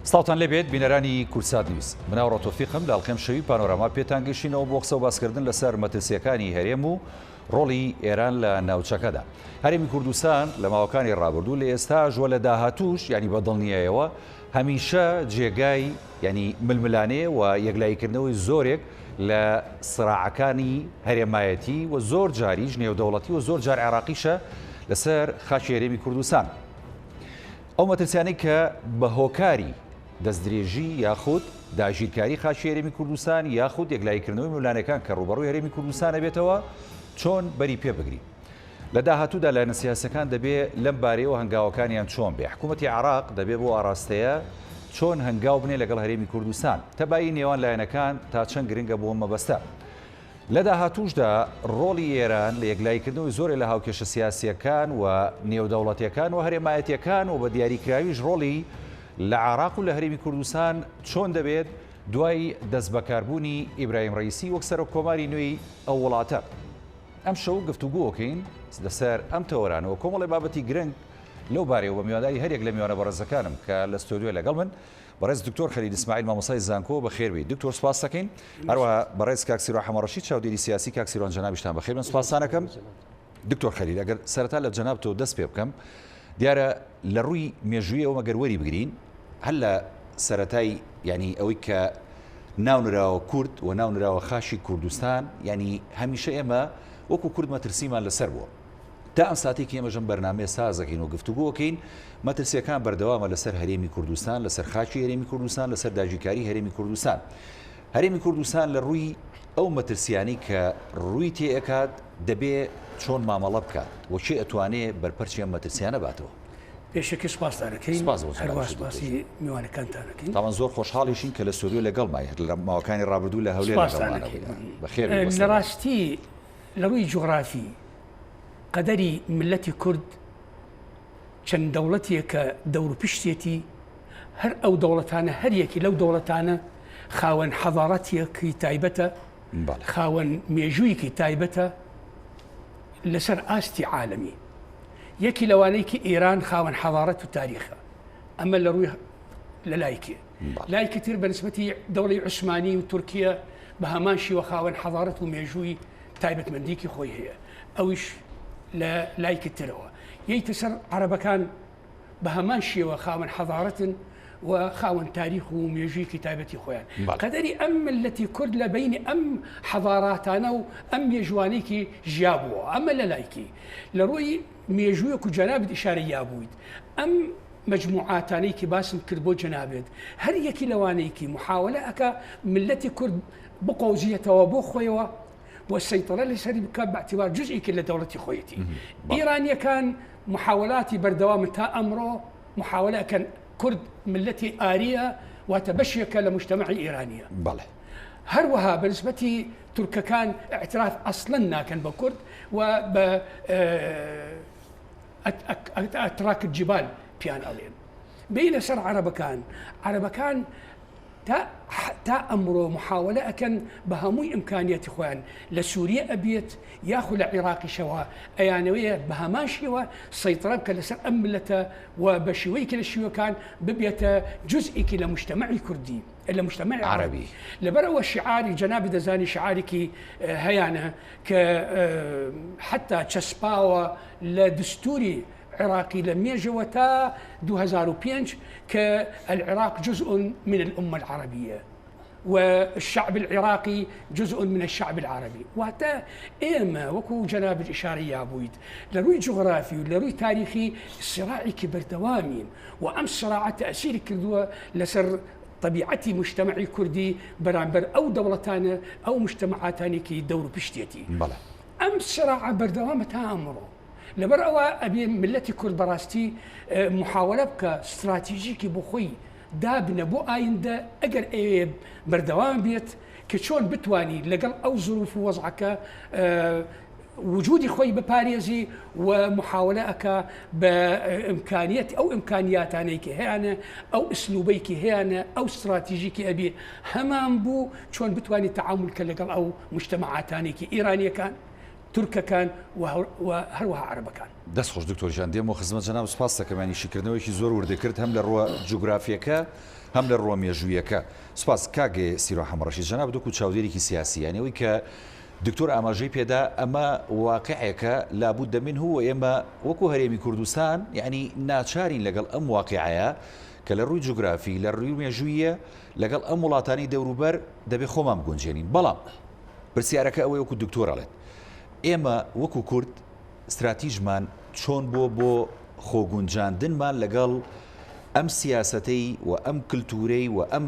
سڵاتان لێبێت بینەرانی کورسات نیوز مناوڕۆ تۆفیقم لە ئەڵقەم شەوی پانۆراما پێتانگەشتینەوە بۆ قسە و باسکردن لەسەر مەترسیەکانی هەرێم و ڕۆڵی ئێران لە ناوچەکەدا. هەرێمی کوردستان لە ماوەکانی ڕابردوو لە ئێستا ژوە لە داهاتووش ینی بەدڵنیایەوە هەمیشە جێگای ینی ململانێ و یەکلاییکردنەوەی زۆرێک لە سراعەکانی هەرێمایەتی و زۆر جاریش نێودەوڵەتی و زۆر جار عێراقیشە لەسەر خاچی هەرێمی کوردستان. ئەو مەترسیانەی کە بە هۆکاری دەستدرێژی یاخود داژیرکاری خاچی هەرێمی کوردستان یاخود یەکلاییکردنەوەی ململانەکان کە ڕوبەڕووی هەرێمی کوردستانە بێتەوە چۆن بەری پێ بگری. لە داهاتوودا لایەنە سیاسەکان دەبێت لەم بارەیەوە هەنگاوەکانیان چۆن بێ. حکوومەتی عێراق دەبێت بۆ ئاراستەیە چۆن هەنگاو بنێ لەگەڵ هەرێمی کوردستان. تەبایی نێوان لایەنەکان تا چەند گرنگە بۆ مەبەستە. لە داهاتووشدا ڕۆڵی ئێران لە یەکلاییکردنەوەی زۆرێک لە هاوکێشە سیاسیەکان و نێودەوڵەتیەکان و هەرێمایەتیەکان و بە دیاریکراویش ڕۆڵی لە عێراق و لە هەرێمی کوردستان چۆن دەبێت دوای دەستبەکاربوونی ئیبراهیم ڕەیسی وەک سەرۆکۆماری نوێی ئەو وڵاتە. ئەم شەو گفتوگۆکەین لەسەر ئەم تەوەرانەوە کۆمەڵی بابەتی گرنگ لەو بارەیەوە بە میوانداری هەرێک لە میوانە بەڕێزەکانم کە لە ستۆدیۆ لەگەڵ من بەڕێز دکتۆر خەلیل ئیسماعیل مامۆستای زانکۆ بەخێربێت. دکتۆر سوپاس دەکەین. هەروەها بەڕێز کاک سیروان حەمەڕەشید چاودێری سیاسی کاک سیروان جەنابیشتان بەخێر من سوپاسان دەکەم. دکتۆر خەلیل ئەگەر سەرەتا لە جەنابتەوە دەست پێ بکەم دیارە لە ڕووی مێژوویەوە مەگەر وەری بگرین هەر لە سەرەتای ینی ئەوەی کە ناونراوە کورد و ناونراوە خاشی کوردستان ینی هەمیشە ئێمە وەکو کورد مەترسیمان لەسەر بووە. تا ئەم ساتێکی ئێمەژەم بەرنامەیە سازەکەین و گفتوگۆکەین مەترسیەکان بەردەوامە لەسەر هەرێمی کوردستان لەسەر خاچی هەرێمی کوردستان لەسەر داژیکاری هەرێمی کوردستان. هەرێمی کوردستان لە ڕووی ئەو مەترسیانی کە ڕووی تێئەکات دەبێ چۆن مامەڵە بکات و چێ ئەتوانێ بەرپەرچی ئەم مەترسیانە باتەوە. پێشەکە سپاسدارەکەین هەروەسپاسی میوانەکانتانەکەین. تاوان زۆر خۆشحاڵیشین کە لە سۆریۆ لەگەڵمای لە ماوەکانی ڕابردوو لە هەولێر بەخێر. لە ڕاستی لە ڕووی جوغرافی قەدەری ملەتی کورد چەند دەوڵەتیە کە دەوروپشتێتی هەر ئەو دەوڵەتانە هەر یەکی لەو دەوڵەتانە خاوەن حەضارەتێکی تایبەتە خاوەن مێژوویەکی تایبەتە لەسەر ئاستی عالەمی. یەکی لەوانەیەکی ئێران خاوەن حەضارەت و تاریخە ئەمە لە ڕووی لە لایکێ لایکی تر بەنسبەتی دەوڵەی عوسمانی و تورکیا بە هەمان شیوە خاوەن حەضارەت و مێژووی تایبەتمەندێکی خۆی هەیە ئەویش لە لایکی ترەوە. یەیتە سەر عەرەبەکان بە هەمان شێوە خاوەن حەضارەتن و خاوەن تاریخ و مێژوویەکی تایبەتی خۆیان. قەدەری ئەم ملەتی کورد لە بینی ئەم حەضاراتانە و ئەم مێژوانێکی ژیابووە. ئەمە لە لایکی لە ڕۆی مێژوویەک و جەنابێت ئیشارە یابوویت ئەم مجموعاتانەی کە باسم کرد بۆ جەنابێت هەر یەکی لەوانەیەکی محاولە ئەکە ملەتی کورد بقۆزیەتەوە بۆ خۆیەوە والسيطرة لسري بكاب باعتبار جزء كل دولة خويتي. إيران كان محاولات بردوام تا أمره محاولة كان كرد ملتي آرية وتبشيك لمجتمع إيرانية. بله. هروها بالنسبة تركيا كان اعتراف أصلا كان بكرد وب أتراك الجبال بيان ألين. بين سر عربكان تا أمره محاولة أكن بهموي إمكانيات إخوان لسوريا أبيت ياخذ العراق شوا أيانوية بهمان شوا سيطرة كلسر أملته وبشوي كل الشيوع كان ببيت جزء كلا مجتمع كردي إلا مجتمع عربي لبروا الشعاري جناب دزاني شعارك هيانا ك حتى تشسباوا لدستوري عراقي لم يجوتا 2005 كالعراق جزء من الأمة العربية والشعب العراقي جزء من الشعب العربي وحتى إما وكو جناب الإشارية أبويد لروي جغرافي ولروي تاريخي الصراع كبر دوامين وأم صراع تأثير كردوة لسر طبيعتي مجتمعي كردي برامبر أو دولتان أو مجتمعاتان كي دور بشتيتي أم صراع بردوامة أمره لبرأوا أبي ملتي كرد براستي محاولة بك استراتيجيكي بخوي دابنا بو آيندا أجر بردوام بيت كشون بتواني لقل أو ظروف وضعك وجودي خوي بباريزي ومحاولة بإمكانيات أو إمكانيات أنيك هنا أو أسلوبيك هنا أو استراتيجيك أبي همام بو شون بتواني تعامل كلقل أو مجتمعات أنيك إيرانية كان تركيا كان وهروها عرب كان. دەستخۆش دکتۆرژان دێمەوە خزمەت جەناب سوپاس دەکەم شیکردنەوەیکی زۆر وردەکرد هەم لە ڕووە جوگرافیەکە هەم لە ڕووە مێژوویەکە. سوپاس کاگێ سیرۆ حەمڕەشید جەناب دووکو چاودێرێکی سیاسی یانەوەی کە دکتۆر ئاماژەی پێدا ئەمە واقعەکە لابوود دەمین هو ئێمە وەکو هەرێمی کوردستان یعنی ناچارین لەگەڵ ئەم واقعەیە کە لە ڕووی جوگرافی لە ڕووی مێژوویە لەگەڵ ئەم وڵاتانی دەوروبەر دەبێت خۆمان بگونجێنین. بەڵام پرسیارەکە ئەوەی وەکو دکتۆرەڵێت ئێمە وەکو کورد استراتیژمان چۆن بۆ خۆگونجاندنمان لەگەڵ ئەم سیاسەتەی و ئەم کللتورەی و ئەم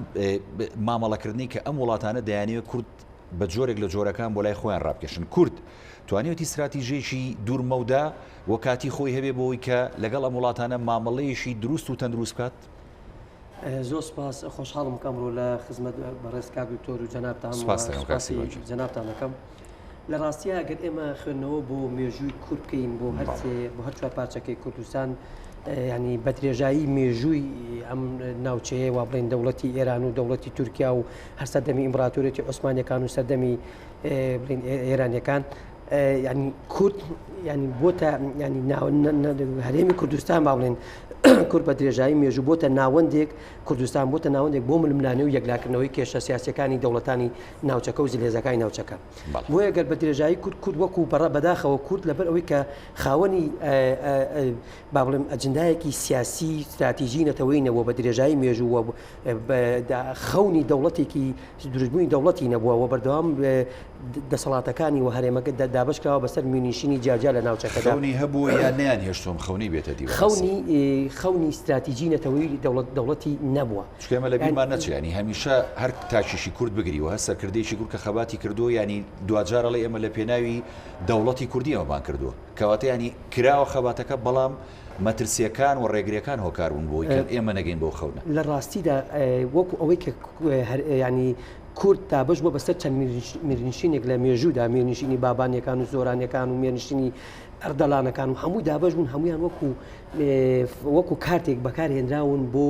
مامەڵەکردنی کە ئەم وڵاتانە دەیانەوێت کورد بە جۆرێک لە جۆرەکان بۆ لای خۆیان ڕابکێشن. کورد توانێتی استراتیژێکی دوورمەودا و کاتی خۆی هەبێ بۆەوەی کە لەگەڵ ئەم وڵاتانە مامەڵەیەشی دروست و تەندروست بکات. زۆر سپاس خۆشحاڵم کەمڕۆ لە خزمەت بەڕێز کاک دکتۆر و جەنابتان جەنابتان دەکەم. لە ڕاستیە ئەگەر ئێمە خوێندنەوە بۆ مێژووی کورد بکەین بۆ هەر چوار پارچەکەی کوردستان ینی بە درێژایی مێژووی ئەم ناوچەیە وا بڵێن دەوڵەتی ئێران و دەوڵەتی تورکیا و هەر سەردەمی ئیمپراتۆریەتی عوسمانیەکان و سەردەمی ئێرانیەکان ینی کورد ینی بۆتە ینی هەرێمی کوردستان با بڵێن کورد بە درێژایی مێژوو بۆتە ناوەندێک کوردستان بۆتە ناوەندێک بۆ ململانێ و یەکلاکردنەوەی کێشە سیاسەکانی دەوڵەتانی ناوچەکە و زلێزەکانی ناوچەکە. بۆ ئەگەر بە درێژایی کورد وەکو بەداخەوە کورد لەبەر ئەوەی کە خاوەنی با بڵێم ئەجندایەکی سیاسی استراتیژی نەتەوەی نەبووە بە درێژایی مێژووە خەونی دەوڵەتێکی دروستبوونی دەوڵەتی نەبووە بەردەوام دەسەڵاتەکانی و هەرێمەکە دابشکراوە بەسەر میونیشینی جاجا لە ناوچەکەدا. خەونی هەبوو یان نیان هێشتۆم خەونی بێتە دیوە. خەونی استراتیژی نەتەوەی دەوڵەتی نەبووە. شکێمە لە بیرمان نەچێ ینی هەمیشە هەر تاکیشی کورد بگریەوە هە سەرکردێکی کورد کە خەباتی کردو ینی دوجارەڵێ ئێمە لە پێناوی دەوڵەتی کوردی ئەومان کردووە کەواتە ینی کراوە خەباتەکە بەڵام مەترسیەکان و ڕێگریەکان هۆکاربوون بۆی کە ئێمە نەگەین بۆ خەونە. لە ڕاستیدا وەکو ئەوەی کە ینی کورد دابش بووە بەسەر چەند میرنشینێک لە مێژوودا میێنشینی بابانیەکان و زۆرانەکان و میێنشینی ئەردەڵانەکان و هەموو دابش بوون هەمویان وەکو کارتێک بەکارهێنراون بۆ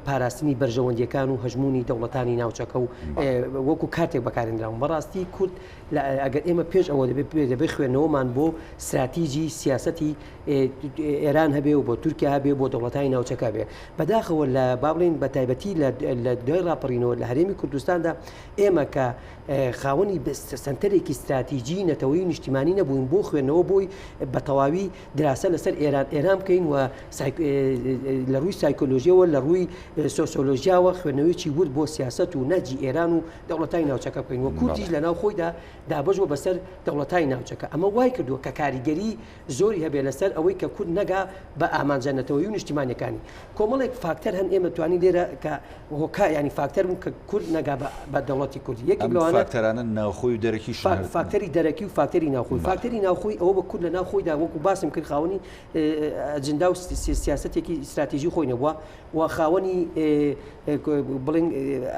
پاراستنی بەرژەوەندیەکان و هەژمونی دەوڵەتانی ناوچەکە و وەکو کارتێک بەکارهێنراون. بەڕاستی کورد ئەگەر ئێمە پێش ئەوە دەبێت خوێندنەوەمان بۆ استراتیژی سیاسەتی ئێران هەبێ و بۆ تورکیا هەبێ بۆ دەوڵەتانی ناوچەکە بێ. بەداخەوە لە با بڵێن بە تایبەتی لە دوای ڕاپەڕینەوە لە هەرێمی کوردستاندا ئێمە کە خاوەنی سنتەرێکی استراتیژی نەتەوەی و نیشتیمانی نەبووین بۆ خوێندنەوە بۆی بە تەواوی دراسە لەسەر ئێران بکەین و لە ڕووی سایکۆلۆژیەوە لە ڕووی سۆسیۆلۆژیاوە خوێندنەوەیکی ورد بۆ سیاست و نەجی ئێران و دەوڵەتانی ناوچەکە بکەین و کوردیش لە ناو خۆیدا دابژوە بەسەر دەوڵەتانی ناوچەکە. ئەمە وای کردووە کە کاریگەری زۆری هەبێ لەسەر ئەوەی کە کورد نەگا بە ئامانجانەتەوەی و نیشتیمانیەکانی. کۆمەڵێک فاکتەر هەن ئێمە توانی لێرە کە هۆکا ینی فاکتەر بوون کە کورد نەگا بە دەوڵەتی کوردی. یەکی لەوانە فاکتەرانە ناوخۆی و دەرەکی فاکتەری دەرەکی و فاکتەری ناوخۆی. فاکتەری ناوخۆی ئەوە بە کورد لە ناوخۆیدا وەکو باسم کرد خاوەنی ئەجندا و سیاسەتێکی استراتیژی خۆی نەبووە و خاوەنی بڵێن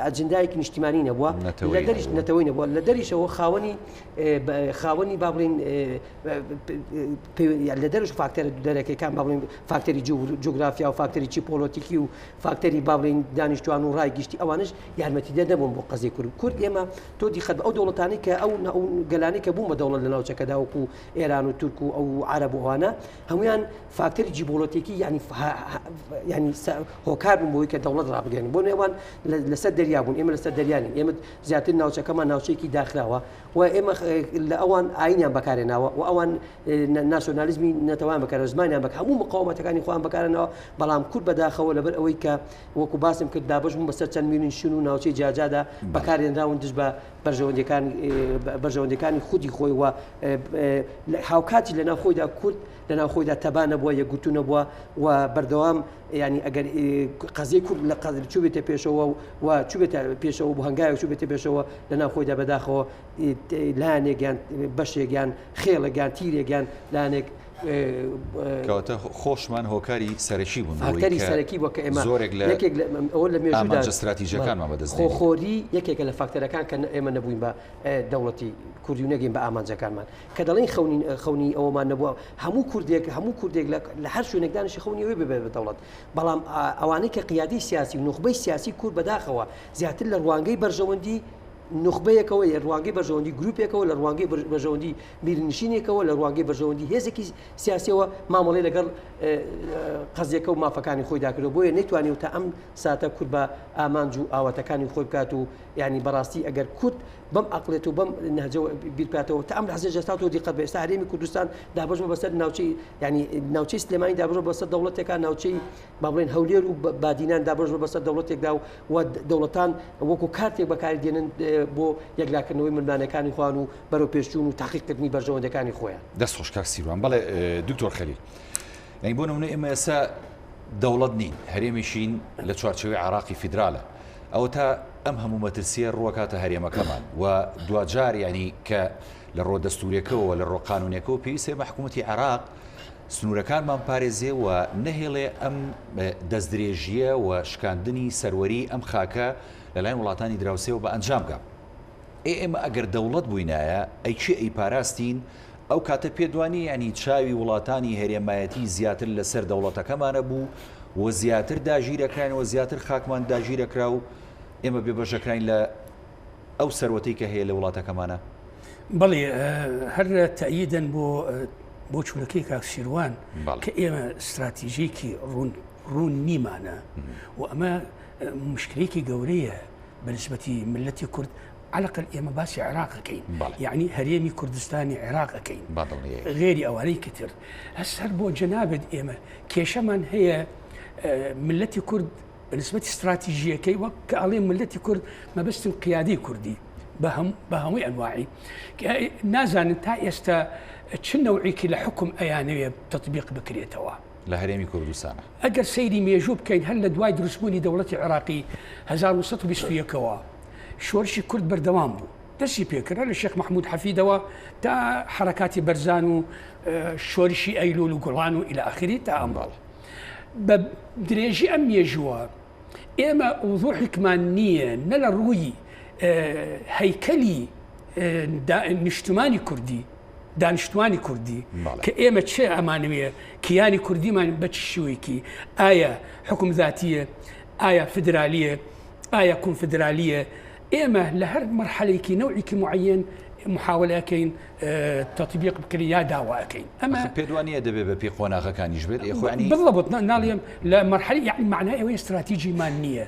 ئەجندایەکی نیشتیمانی نەبووە لە دەریش نەتەوەی نەبووە لە دەریشەوە خاوەنی با بڵێن لە دەرش فاکتەر دەرەکەیەکان با بڵێن فاکتەری جوگرافیا و فاکتەری پۆلۆتیکی و فاکتەری با بڵێن دانیشتوان و ڕای گشتی ئەوانش یارمەتیدە نەبوون بۆ قەزی کورد. ئێمە تۆ دیخەت ئەو دەوڵەتانی کە ئەو گەلانی کە بوومە دەوڵەت لە ناوچەکەدا وەکو ئێران و تورک و ئەو عەرەب و ئەوانە هەمویان فاکتەری جیۆپۆلیتیکی ینی هۆکار بوون بۆی کە دەوڵەت ڕابگەێنن بۆ نێوان لەسەر دەریا بوون. ئێمە لەسەر دەریانین ئێمە زیاتر ناوچەکەمان ناوچەیەکی داخراوە و ئێمە لە ئەوان ئاینیان بەکارێناوە و ئەوان ناسیۆنالیزمی نەتەوان بەکارە زمانیان بەکار هەموو مقاومەتەکانی خۆیان بەکارێنەوە بەڵام کورد بەداخەوە لەبەر ئەوەی کە وەکو باسم کرد دابش بوون بەسەر چەند میلیۆن و ناوچەی جاجادا بەکارێنراون دژ بە بەرژەوەندەکانی خودی خۆی و هاوکاتی لە ناوخۆیدا کورد لە ناوخۆیدا تەبانە بووە یەکگوتو نەبووە و بەردەوام ینی ئەگەر قەزیی کورد لە قەدر چوبێتە پێشەوە و چوبێتە پێشەوە بۆ هەنگاوی چوبێتە پێشەوە لە ناوخۆیدا بەداخەوە لایەنێکیان بەشێکیان خێڵێکیان تیرێکیان لایەنێک کەواتە خۆشمان هۆکاری سەرەکی بوون فاکتەری سەرەکی بووە کە ئێمە زۆرێک لە مێژوودا استراتیژیەکانمان بەدەست خۆخۆری یەکێکە لە فاکتەرەکان کە ئێمە نەبووین بە دەوڵەتی کوردی و نەگەین بە ئامانجەکانمان کە دەڵێن خەونی ئەوەمان نەبووە هەموو کوردێک لە هەر شوێنێکدانشی خەونی ئەوێ ببێت بە دەوڵەت بەڵام ئەوانەی کە قیادی سیاسی و نوخبەی سیاسی کورد بەداخەوە زیاتر لە ڕوانگەی بەرژەوەندی نخبەیەکەوە ڕوانگەی بەژەوەندی گروپێکەوە لە ڕوانگەی بەژەوەندی میرنشینێکەوە لە ڕوانگەی بەژەوەندی هێزێکی سیاسیەوە مامەڵی لەگەڵ قەزیەکە و مافەکانی خۆی داکردەوە بۆیە نەیتوانێت تا ئەم ساتە کورد بە ئامانج و ئاواتەکانی خۆی بکات و ینی بەڕاستی ئەگەر کورد بەم عقلێت و بەم نهجەوە بیرکاتەوە تا ئەم لەحزە جەستاتەوە دیقەت بە ئێستا هەرێمی کوردستان دابەشبووە بەسەر ناوچەی ینی ناوچەی سلێمانی دابەشبووە بەسەر دەوڵەتێکە ناوچەی با بڵێن هەولێر و بادینان دابەشبووە بەسەر دەوڵەتێکدا و دەوڵەتان وەکو کارتێک بەکاری دێنن بۆ یەکلاکردنەوەی ملمانەکانی خوان و بەرەو پێشچوون و تاقیقکردنی بەرژەوەندەکانی خۆیان. دەست خۆش کاک سیروان. بەڵێ دکتۆر خەلیل، یعنی بۆ نمونە ئێمە ئێستا دەوڵەت نین، هەرێمیشین لە چوارچێوەی عراقی فیدرالە، ئەوە تا ئەم هەموو مەترسیە ڕوەکاتە هەرێمەکەمان و دوجار ینی کە لە ڕۆ دەستوریەکەەوە لە ڕۆ قانونیەکەەوە پێویستێ بە حکوومەتی عێراق سنوورەکانمان پارێزێ و نەهێڵێ ئەم دەستدرێژیە و شکاندنی سەروەری ئەم خاکە لەلایەن وڵاتانی دراوسێەوە بە ئەنجام گام. ئێمە ئەگەر دەوڵەت بووینایە ئەیچێ ئەی پاراستین ئەو کاتە پێدوانی ینی چاوی وڵاتانی هەرێمایەتی زیاتر لەسەر دەوڵەتەکەمانە بوو و زیاتر داژیرەکانەوە زیاتر خاکمان داژیرەکرا و ئێمە بێبەشەکراین لە ئەو سەروەتەی کە هەیە لە وڵاتەکەمانە. بەڵێ هەر تەئیدن بۆ چونەکەی کاک سیروان کە ئێمە استراتیژیکی ڕوون نیمانە و ئەمە مشکلێکی گەورەیە بەنسبەتی ملەتی کورد علەقل ئێمە باسی عێراقەکەین، یعنی هەرێمی کوردستانی عێراقەکەین غێری ئەوانەی کەتر هەست هەر بۆ جەنابێت ئێمە کێشەمان هەیە ملەتی کورد بەنسبەتی استراتیژیەکەی وەک کە ئەڵێ ملەتی کورد مەبەستی قیادەی کوردی بە هەمووی ئەنواعی نازانن تا ئێستا چ نەوعێکی لە حکم ئەیانەوێ تەطبیق بکرێتەوە لە هەرێمی کوردستانە. ئەگەر سەیری مێژوو بکەین هەر لە دوای دروستبوونی دەوڵەتی عێراقی 1920ەوە شۆرشی کورد بەردەوام بوو، دەستی پێکرا لە شێخ مەحموود حەفیدەوە تا حرەکاتی بەرزان و شۆرشی ئەیلول و گوڵان و ئیلە ئاخری تا ئەمڕۆ. بە درێژی ئەم مێژووە ئێمە وضوحێکمان نییە نە لە ڕووی هەیکەلی نیشتمانی کوردی دانیشتوانی کوردی کە ئێمە چێ ئەمانوێ کیانی کوردیمان بە چ شێوەیەکی ئایا حکوم ذاتیە، ئایا فدرالیە، ئایا کۆنفدرالیە، ئێمە لە هەر مەرحەلەیەکی نەوعێکی معەن محاولەکەین تطبیق بکرێت یا داواکەین. ئەمە پێدوانیە دەبێت بە پێی قۆناغەکانیش بێت ئێخوانی بڵبوت ناڵێم لە مەرحەلی یعنی معنای ئەوەی استراتیژیمان نییە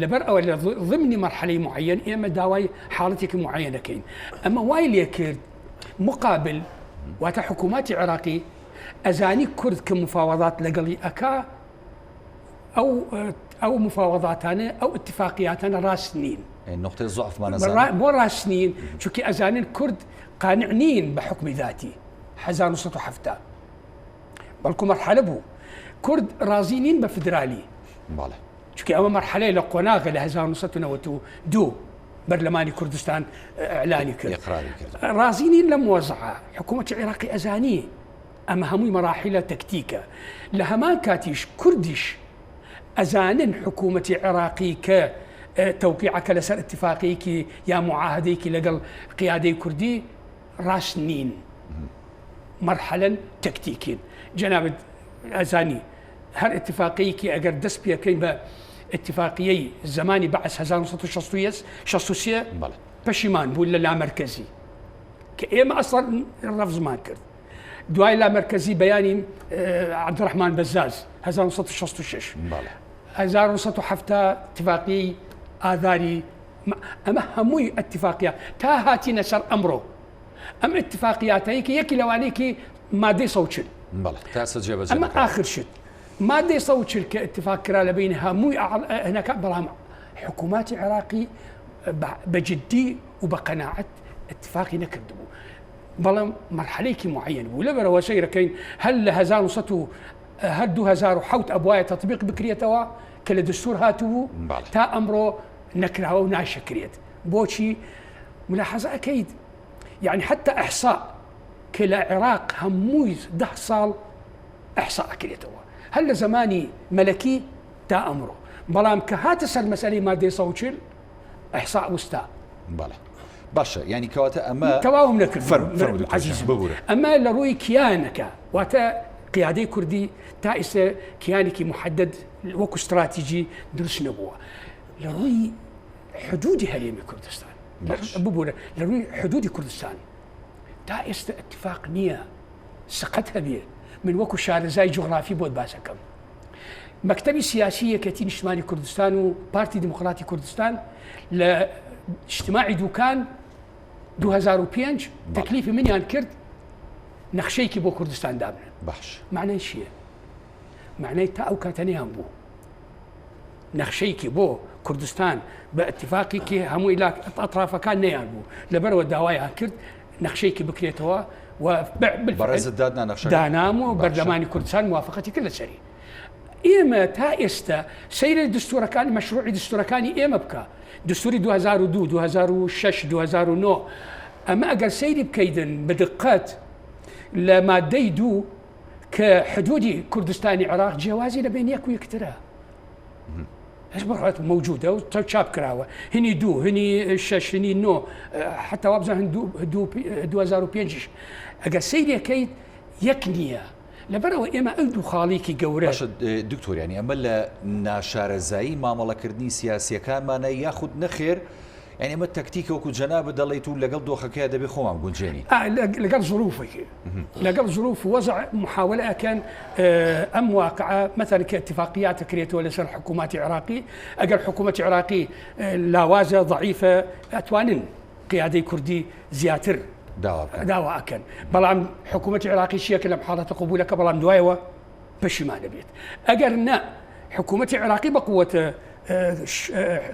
لەبەر ئەوە لە ضمنی مەرحەلەی معەن ئێمە داوای حاڵەتێکی معەنەکەین. ئەمە وای لێ کرد مقابل واتە حکوومەتی عێراقی ئەزانی کورد کە مفاوەضات لەگەڵی ئەکا ئەو مفاوەضاتانە ئەو اتفاقیاتانە ڕاست نین، نقطەی ضعفمانە بۆ ڕاست نین چونکی ئەزانین کورد قانع نین بە حکمی ذاتی 1970 بەڵکو مەرحەلە بوو کورد ڕازی نین بە فدرالی چونکی ئەوە مەرحەلەی لە قۆناغە لە 1992 بەرلەمانی کوردستان ئەعلانی کرد ڕازی نین لە مۆزعە حکوومەتی عێراقی ئەزانی ئەمە هەمووی مەراحیلە تەکتیکە لە هەمان کاتیش کوردیش ئەزانن حکوومەتی عێراقی کە تەوقیعەکە لەسەر اتفاقیەکی یا معاهدەیەکی لەگەڵ قیادەی کوردی ڕاست نین مەرحەلەن تەکتیکین جەنابەت ئەزانی هەر اتفاقیەکی ئەگەر دەست پێکەین بە اتفاقیەی زمانی بەعس 1963 پەشیمان بوون لە لامەرکەزی کە ئێمە ئەسڵ ڕەفزمان کرد دوای لامەرکەزی بەیانی عەبدوڕەحمان بەزاز 1966 1970 اتفاقی ئاذاری ئەمە هەمووی اتفاقیات تا هاتینە سەر ئەمڕۆ ئەم اتفاقیاتەیەکی یەکی لەوانەیەکی مادەی 140 ئەمە ئاخر شت مادەی 140 کە اتفاق کرا لە بین هەمووی هەناکە بەڵام حکوومەتی عێراقی بەجددی و بە قەناعەت اتفاقی نەکردبوو بەڵام مەرحەلەیەکی معەن بوو لەبەرەوە سەیرەکەین هەر لە 2007 ئەبوایە تطبیق بکرێتەوە کە لە دستور هاتوو تا ئەمڕۆ نەکراوە و ناشەکرێت بۆچی ملاحەزە ئەکەیت يعني حتى إحصاء كلا عراق هموي 10 سال إحصاء كريتوا هل زماني ملكي تا أمره بلام كهاتس المسألة ما دي صوتشل إحصاء وستا بله باشا يعني كواتا أما كواهم نكر فرمو عزيز أما لروي كيانك واتا قيادي كردي تائس كيانك محدد وكو استراتيجي درس نبوة لروي حدود هريم كردستان ببوورە لە ڕووی حدودی کوردستان تا ئێستا اتفاق نییە سقەت هەبێ من وەکو شارەزای جوغرافی بۆت باسەکەم مەکتەبی سیاسی یەکەتی نیشتمانی کوردستان و پارتی دموکراتی کوردستان لە اجتماعی دووکان 2005 تەکلیفی منیان کرد نەخشەیەکی بۆ کوردستان دابنن باش معنای چییە؟ معنای تا ئەو کاتەنیان بوو نەخشەیەکی بۆ کوردستان بە اتفاقێکی هەمووی ئەطرافەکان نەیان بوو لەبەرەوە داوایان کرد نەخشەیەکی بکرێتەوە و دانام و بەردەمانی کوردستان موافقەتی کرد لەسەری ئێمە تا ئێستا سەیری دستورەکانی مەشروعی دستورەکانی ئێمە بکە دستوری 2002 2006 2009 ئەمە ئەگەر سەیری بکەیدن بەدقەت لە مادەی دوو کە حدودی کوردستانی عێراق جیاوازی لە بین یەک و یەکترە هەش بڕات موجودە و چاپ کراوە هینی دوو هینی شەش هینی نۆ حتا وابزان 2005 ئەگەر سەیرەکەیت یەک نییە لەبەرەوە ئێمە ئەو دوو خاڵێکی گەورە دکتۆریانی ئەمە لە ناشارەزایی مامەڵەکردنی سیاسیەکانمانە یاخود نەخێر یعنی ئەمە تەکتیکە وەکو جەنابە دەڵێیت و لەگەڵ دۆخەکەی دەبێت خۆمان گونجێنی لەگەڵ ظروفێکی لەگەڵ ظروف وەزع محاولە ئەکەن ئەم واقعە مثلا کە اتفاقیات دەکرێتەوە لەسەر حکوومەتی عێراقی ئەگەر حکوومەتی عێراقی لاوازە ضعیفە ئەتوانن قیادەی کوردی زیاتر داوا ئەکەن بەڵام حکوومەتی عێراقی شیەکە لەم حاڵەتە قبولەکە بەڵام دوایەوە پەشیمان دەبێت ئەگەر نە حکوومەتی عێراقی بە قووەتە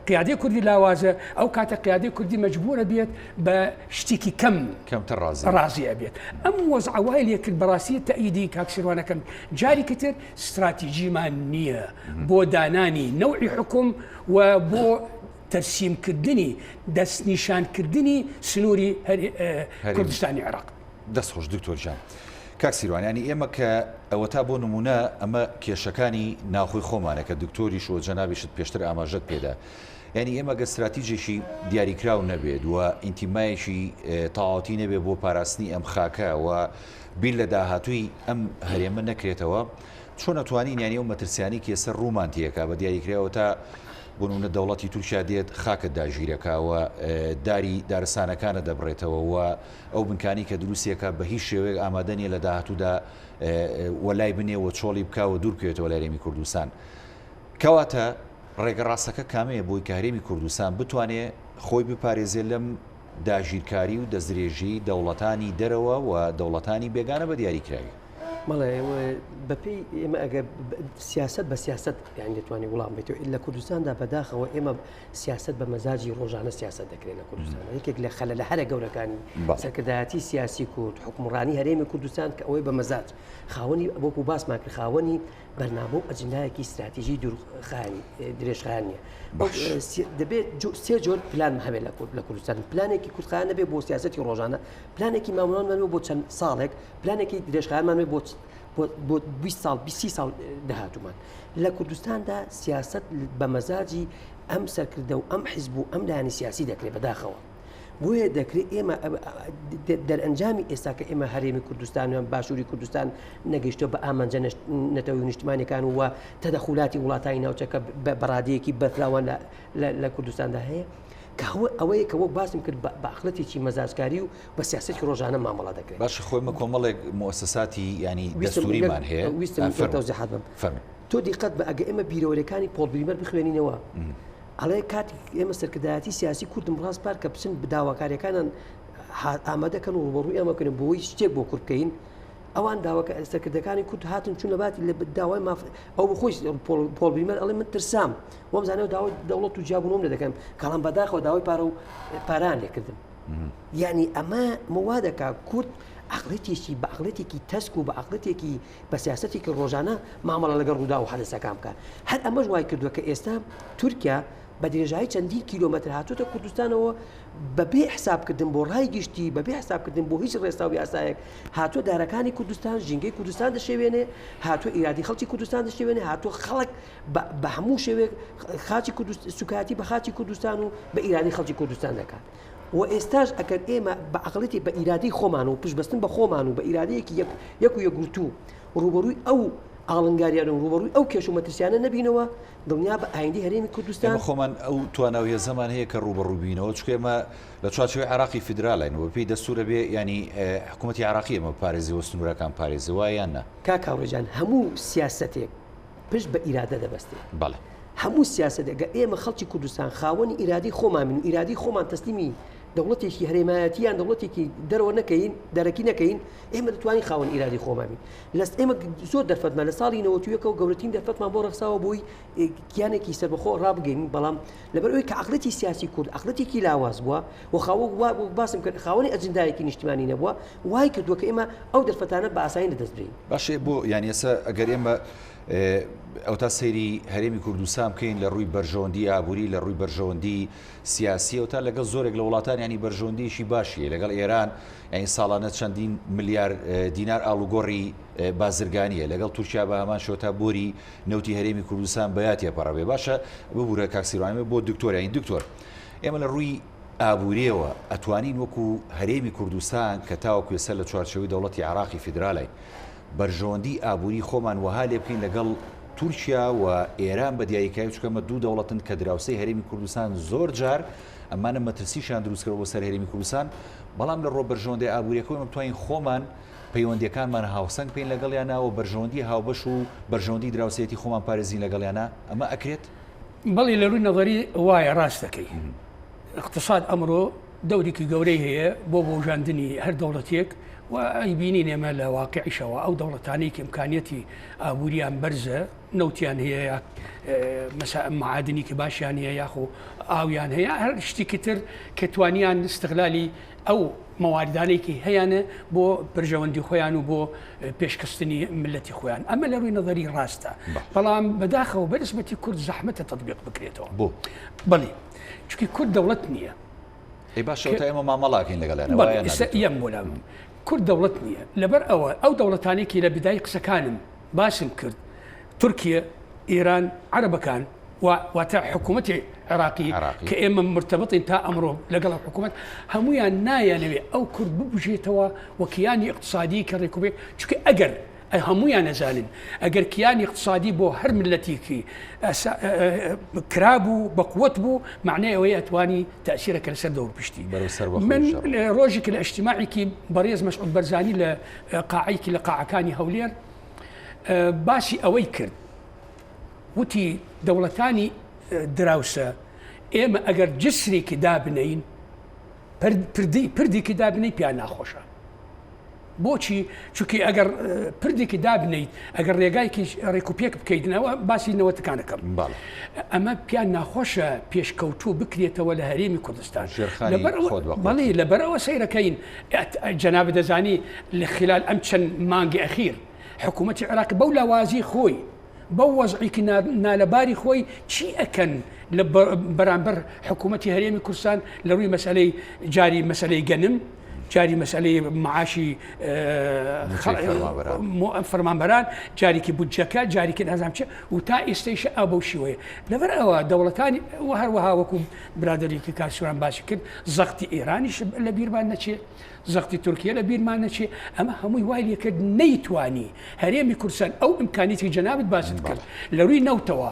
قیادەی کوردی لاوازە ئەو کاتە قیادەی کوردی مەجبورە بێت بە شتێکی کەمتر ڕازیە بێت ئەم وەزعوای لێکرد بەڕاستی تەئیدی کاکسیروانەکەم جاری کتر استراتیژیمان نییە بۆ دانانی نەوعی حکوم و بۆ تەرسیمکردنی دەستنیشانکردنی سنووری کوردستانی عێراق دەستخۆش دکتۆرجان کاکسیروانیانی ئێمە کە ئەوە تا بۆ نمونە ئەمە کێشەکانی ناوخۆی خۆمانە کە دکتۆری شۆ جەنابیشت پێشتر ئاماژەت پێدا یعنی ئێمە گە استراتیژێکی دیاریکراو نەبێت و ئینتیمایشی تەواوەتی نەبێت بۆ پاراستنی ئەم خاکە و بیر لە داهاتووی ئەم هەرێمە نەکرێتەوە چۆن ئەتوانین یانی ئەو مەترسیانی کە ئێستا ڕوومانتیەکە بە دیاریکراوە تا بۆنونە دەوڵەتی تورکیا دێت خاکە داژیرەکەوە داری دارستانەکانە دەبڕێتەوە و ئەو بنکانی کە دروستیەکە بە هیچ شێوەیە ئامادەنیە لە داهاتوودا وەلای بنێەوە چۆڵی بکاوە دوورکەوێتەوە لە هەرێمی کوردستان کەواتە ڕێگە ڕاستەکە کامەیە بۆی کە هەرێمی کوردستان بتوانێت خۆی بپارێزێت لەم داژیرکاری و دەستدرێژی دەوڵەتانی دەرەوە و دەوڵەتانی بێگانە بە دیاریکراوی مەڵێ بەپی ئێمە ئەگە سیاست بە سیاست یان دەتوانێت وڵام بێتەوە لە کوردستاندا بەداخەوە ئێمە سیاست بە مەزاجی ڕۆژانە سیاست دەکرێت لە کوردستان یەکێک لە خەلە لە هەرە گەورەکانی سەرکردایەتی سیاسی کورد حکومڕانی هەرێمی کوردستان کە ئەوەی بە مەزاج خاوەنی وەکو باسمان کرد خاوەنی بەرنامە و ئەجندایەکی استراتیژی درێژخایانیە دەبێت سێ جۆر پلان هەبێت لە کوردستان پلانێکی کوردخایان نەبێت بۆ سیاسەتی ڕۆژانە پلانێکی مامەڵانمان بۆ چەند ساڵێک پلانێکی درێژخایانمان بۆ 20 ساڵ 20 ساڵ داهاتوومان لە کوردستاندا سیاست بە مەزاجی ئەم سەرکردە و ئەم حیزب و ئەم لایەنی سیاسی دەکرێت بەداخەوە بۆیە دەکرێت ئێمە دەرئەنجامی ئێستا کە ئێمە هەرێمی کوردستان باشووری کوردستان نەگەیشتۆ بە ئامانجە نەتەوەی نیشتمانیەکان و تەدەخولاتی وڵاتانی ناوچەکە بەڕادەیەکی بەرفراوان لە کوردستاندا هەیە کە ئەوەیە کە وەک باسم کرد بە ئەخڵەتێکی مەزاجکاری و بە سیاسەتی ڕۆژانە مامەڵە دەکرێت باش خۆیمە کۆمەڵێک مؤسساتی ینی دەستوریمان هەیە ویستم تۆ دیقەت بە ئەگە ئێمە بیرەوەریەکانی پۆڵ بریمەر بخوێنینەوە ئەڵێ کاتی ئێمە سەرکردایەتی سیاسی کوردم ڕاست پار کە بچن بداواکاریەکانان ئامادەکەن و ڕوبەڕووی ئەمەکەن بۆی شتێک بۆ کورد بکەین ئەوان داواکە سەرکردەکانی کورد هاتن چون لەباتی لە داوای ئەو بخۆی پۆڵ بریمەر ئەڵێ من ترسام وەم زانەوە داوای دەوڵەت و جیابوونەوەم لە دەکەم کاڵام بەداخەوە داوای پاران لێکردم یعنی ئەمە موادەکە کورد عقلەتێکی بە عقلەتێکی تەسک و بە عقلەتێکی بە سیاسەتێکی ڕۆژانە مامەڵە لەگەڵ ڕوودا و حەدەسەکان بکە هەر ئەمەش وای کردووە کە ئێستا تورکیا بە درێژایی چەندین کیلۆمەتر هاتووەتە کوردستانەوە بەبێ حسابکردن بۆ ڕای گشتی بەبێ حسابکردن بۆ هیچ ڕێستاوی ئاسایەک هاتووە دارەکانی کوردستان ژینگەی کوردستان دەشێوێنێ هاتووە ئیرادی خەڵکی کوردستان دەشێوێنێ هاتووە خەڵک بە هەموو شێوێک خاچی سوکایەتی بە خاچی کوردستان و بە ئیرادی خەڵکی کوردستان دەکات و ئێستاش ئەگەر ئێمە بە عقلەتی بە ئیرادی خۆمان و پشتبەستن بە خۆمان و بە ئیرادەیەکی یەک و یەکگرتوو ڕوبەڕووی ئەو ئاڵنگاریان و ڕوبەڕووی ئەو کێش و مەترسیانە نەبینەوە دڵنیا بە ئایندی هەرێمی کوردستان خۆمان ئەو تواناویە زەمان هەیە کە ڕوبەڕووبینەوە چکە ئێمە لە چوارچێوەی عراقی فیدراڵینەوە پێی دەستورە بێ ینی حکوومەتی عراقی ئەمە پارێزی وە سنوورەکان پارێزی وایان نە کاکاوڕێجان هەموو سیاسەتێک پشت بە ئیرادە دەبەستێت بەڵێ هەموو سیاسەتێکگە ئێمە خەڵکی کوردستان خاوەنی ئیرادی خۆمان من و ئیرادی خۆمان تەسلیمی دەوڵەتێکی هەرێمایەتیان دەوڵەتێکی دەرەوە نەکەین دەرەکی نەکەین ئێمە دەتوانین خاوەن ئیرادی خۆمانی لەست ئێمە زۆر دەرفەتمان لە ساڵی 91 و گەورەترین دەرفەتمان بۆ ڕەخساوە بۆی گیانێکی سەربەخۆ ڕابگەین بەڵام لەبەرەوەی کە عەقڵەتی سیاسی کورد عەقڵەتێکی لاواز بووە و باسم کرد خاوەنی ئەجندایەکی نیشتیمانی نەبووە وای کردووە کە ئێمە ئەو دەرفەتانە بە ئاسایی لەدەست برین باشێ بۆ یانی ئێستا ئەگەر ئێمە ئەو تا سەیری هەرێمی کوردستان بکەین لە ڕووی بەرژەوەندی ئابووری لە ڕووی بەرژەوەندی سیاسی و تا لەگەڵ زۆرێک لە وڵاتان ینی بەرژەوەندیشی باشیە لەگەڵ ئێران یعنی ساڵانە چەندین ملیار دینار ئاڵوگۆڕی بازرگانیە لەگەڵ تورکیا بە هەمان شۆتا بۆری نەوتی هەرێمی کوردستان بەیاتە پەڕەوێ باشە ببوورە کاکسیڕانمە بۆ دکتۆرین دکتۆر ئێمە لە ڕووی ئابووریەوە ئەتوانین وەکو هەرێمی کوردستان کە تاوەکو ێستا لە چوارچێوەی دەوڵەتی عراقی فیدراڵی بەرژەوەندی ئابووری خۆمان وەها لێ بکەین لەگەڵ تورکیا و ئێران بە دیایکای چکەمە دوو دەوڵەتن کە دراوسەی هەرێمی کوردستان زۆر جار ئەمانە مەترسیشان دروستکەوە بۆ سەر هەرێمی کوردستان بەڵام لە ڕۆ بەرژەوەندی ئابووریەکەی ئێمە بتوانین خۆمان پەیوەندیەکانمان هاوسەنگ بکەین لەگەڵیانەوە بەرژەوەندی هاوبەش و بەرژەوەندی دراوسێتی خۆمان پارێزین لەگەڵیانە ئەمە ئەکرێت بەڵی لە ڕووی نەظەری وایە ڕاست دەکەی اقتصاد ئەمڕۆ دەورێکی گەورەی هەیە بۆ بۆژاندنی هەر دەوڵەتێک و ئەیبینین ئێمە لە واقعیشەوە ئەو دەوڵەتانەی کە ئیمکانیەتی ئابووریان بەرزە نەوتیان هەیە معادنیکی باشیان هەیە یاخۆ ئاویان هەیە هەر شتێکی تر کە توانیان استقلالی ئەو مەواردانێکی هەیەە بۆ بەرژەوەندی خۆیان و بۆ پێشکەستنی ملەتی خۆیان ئەمە لە ڕووی نەظەری ڕاستە بەڵام بەداخەوە بەنسبەتی کورد زەحمەتە تەطبیق بکرێتەوە بۆ بەڵێ چونکی کورد دەوڵەت نییە ئەی باشە تا ئێمە مامەڵاکەین لەگەڵیانەوە ئەم بۆلام کورد دەوڵەت نییە لەبەر ئەو دەوڵەتانێکی لە بدای قسەکانم باسم کرد تورکیا ئێران عەرەبەکان واتە حکوومەتی عێراقی کە ئێمە مرتبطین تا ئەمڕۆ لەگەڵ حکوومەت هەمویان نایانەوێ ئەو کورد ببژێتەوە وە کیانی اقتصادی کە ڕێکوبێک چونکە ئەگەر هەمویان نەزانن ئەگەر کیانی اقتصادی بۆ هەر ملەتێکی کرابوو بەقوت بوو معنای ئەوەی ئەتوانی تەسیرەکە لەسەر دەورپشتی من ڕۆژێکی لە ئەجتیماعێکی بەڕێز مەسعود بەرزانی لە قاعەیەکی لە قاعەکانی هەولێر باسی ئەوەی کرد وتی دەوڵەتانی دراوسە ئێمە ئەگەر جسرێکی دابنین پردێکی دابنەی پیان ناخۆشە بۆچی چونکی ئەگەر پردێکی دابنیت ئەگەر ڕێگایکی ڕێکوپێک بکەیتنەوە باسی نەوەتەکانەکەم ئەمە پیان ناخۆشە پێشکەوتوو بکرێتەوە لە هەرێمی کوردستان بەڵێ لەبەرەوە سەیرەکەین جەناب دەزانی لە خلال ئەم چەند مانگی ئەخیر حکوومەتی عێراق بەو لاوازی خۆی بەو وەزعێکی نالەباری خۆی چی ئەکەن لە بەرامبەر حکوومەتی هەرێمی کوردستان لە ڕووی مەسەلەی جاری مەسەلەی گەنم جاری مەسەلەی معاشی فەرمانبەران جارێکی بودجەکە جارێکی نازام چێ و تا ئێستەیشە ئەو بەو شێوەیە لەبەر ئەوە دەوڵەتانی هەروەها وەکو برادێکی کارسووران باسی کرد زەختی ئێرانیش لە بیرمان نەچێ زەختی تورکیا لە بیرمان نەچێ ئەمە هەمووی وای لێ کرد نەیتوانی هەرێمی کوردستان ئەو ئیمکانیەتی جەنابەت باست کرد لە ڕووی نەوتەوە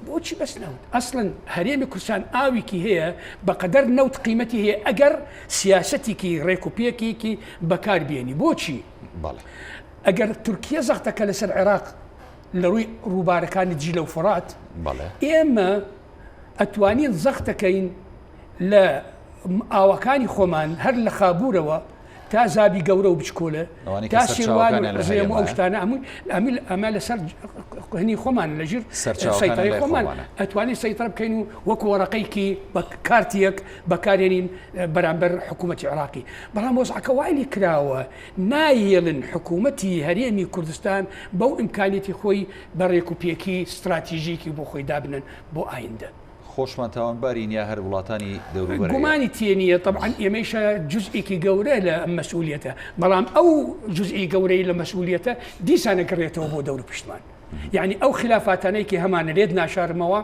بۆچی بەس نەوت ئەسڵەن هەرێمی کوردستان ئاوێکی هەیە بەقەدەر نەوت قیمەتی هەیە ئەگەر سیاسەتێکی ڕێکوپێکێکی بەکاربیێنی بۆچی ئەگەر تورکیا زەختەکە لەسەر عێراق لە ڕووی ڕووبارەکانی جیلە و فڕات ئێمە ئەتوانین زەختەکەین لە ئاوەکانی خۆمان هەر لە خابوورەوە تا زابی گەورە و بچکۆلە تا سێوان ڕێم ئەو شتانە ئەمە لەسەر هەنی خۆمان لەژیر سەیتەڕی خۆمان ئەتوانین سەیتەڕ بکەین و وەکو وەرەقەیەکی بە کارتیەک بەکارێنین بەرامبەر حکوومەتی عێراقی بەڵام وەزعەکە وای لێ کراوە نایێڵن حکوومەتی هەرێمی کوردستان بەو ئیمکانیەتی خۆی بە ڕێکوپێکی استراتیژیکی بۆ خۆی دابنن بۆ ئایندە خۆشمان تاوانبارین یا هەر وڵاتانی دەوروبەر گومانی تێنیە طبعا ئێمەیشە جزئێکی گەورە لە مەسئولیەتە بەڵام ئەو جزئی گەورەی لە مەسئولیەتە دیسانە گەڕێتەوە بۆ دەور پشتمان یعنی ئەو خلافاتانەیەکی هەمانە لێت ناشارمەوە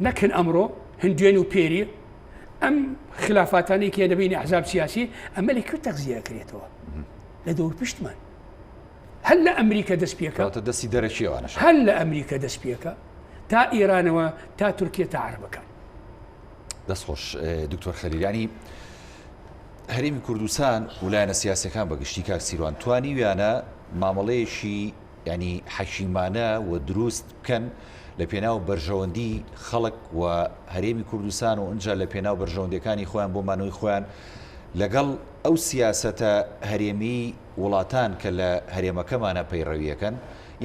نەکن ئەمڕۆ هەندێن و پێری ئەم خلافاتانەیەکی دەبینی ئەحزاب سیاسی ئەمە لێ کرد تەغزیە کرێتەوە لە دەور پشتمان هەل لە ئەمریکا دەست پێکە دەستی دەرەکیێوانش هەل لە ئەمریکا دەست پێکە تا ئێرانەوە تا تورکیا تا عەرەبەکان. دەستخۆش دکتۆر خەلیل، هەرێمی کوردستان ولایەنە سیاسەکان بەگشتی کاک سیروان توانیویانە مامەڵەیەشی ینی حەشیمانە و دروست بکەن لە پێناو بەرژەوەندی خەڵک و هەرێمی کوردستان و ئەنجا لە پێناو بەرژەوەندەکانی خۆیان بۆ مانەوەی خۆیان لەگەڵ ئەو سیاسەتە هەرێمی وڵاتان کە لە هەرێمەکەمانە پەیڕەویەکەن،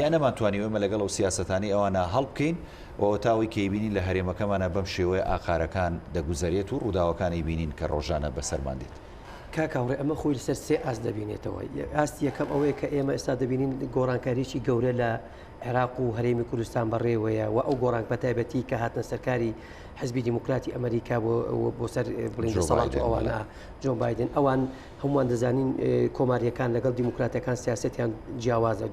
یان نەمانتوانیوەمە لەگەڵ ئەو سیاسەتانی ئەوانە هەڵبکەین و تاوی کەیبینی لە هەرێمەکەمانە بەم شێوەیە ئاقارەکان دەگوزارێت و ڕووداوەکانی بینین کە ڕۆژانە بەسەرمان دێت. کاکاوڕێ ئەمە خۆی لەسەر سێ ئاست دەبینێتەوە. ئاستی یەکەم ئەوەیە کە ئێمە ئێستا دەبینین گۆڕانکاریی گەورە لە عێراق و هەرێمی کوردستان بەڕێوەیە و ئەو گۆڕانک بە تایبەتی کە هاتنە سەرکاری حزبی دیموکراتی ئەمریکا بۆ سەر بڵین دەسەڵات و ئەوانە جۆن بایدن ئەوان هەمووان دەزانین کۆماریەکان لەگەڵ دیموکراتەکان سیاسەتیان جیاوازە.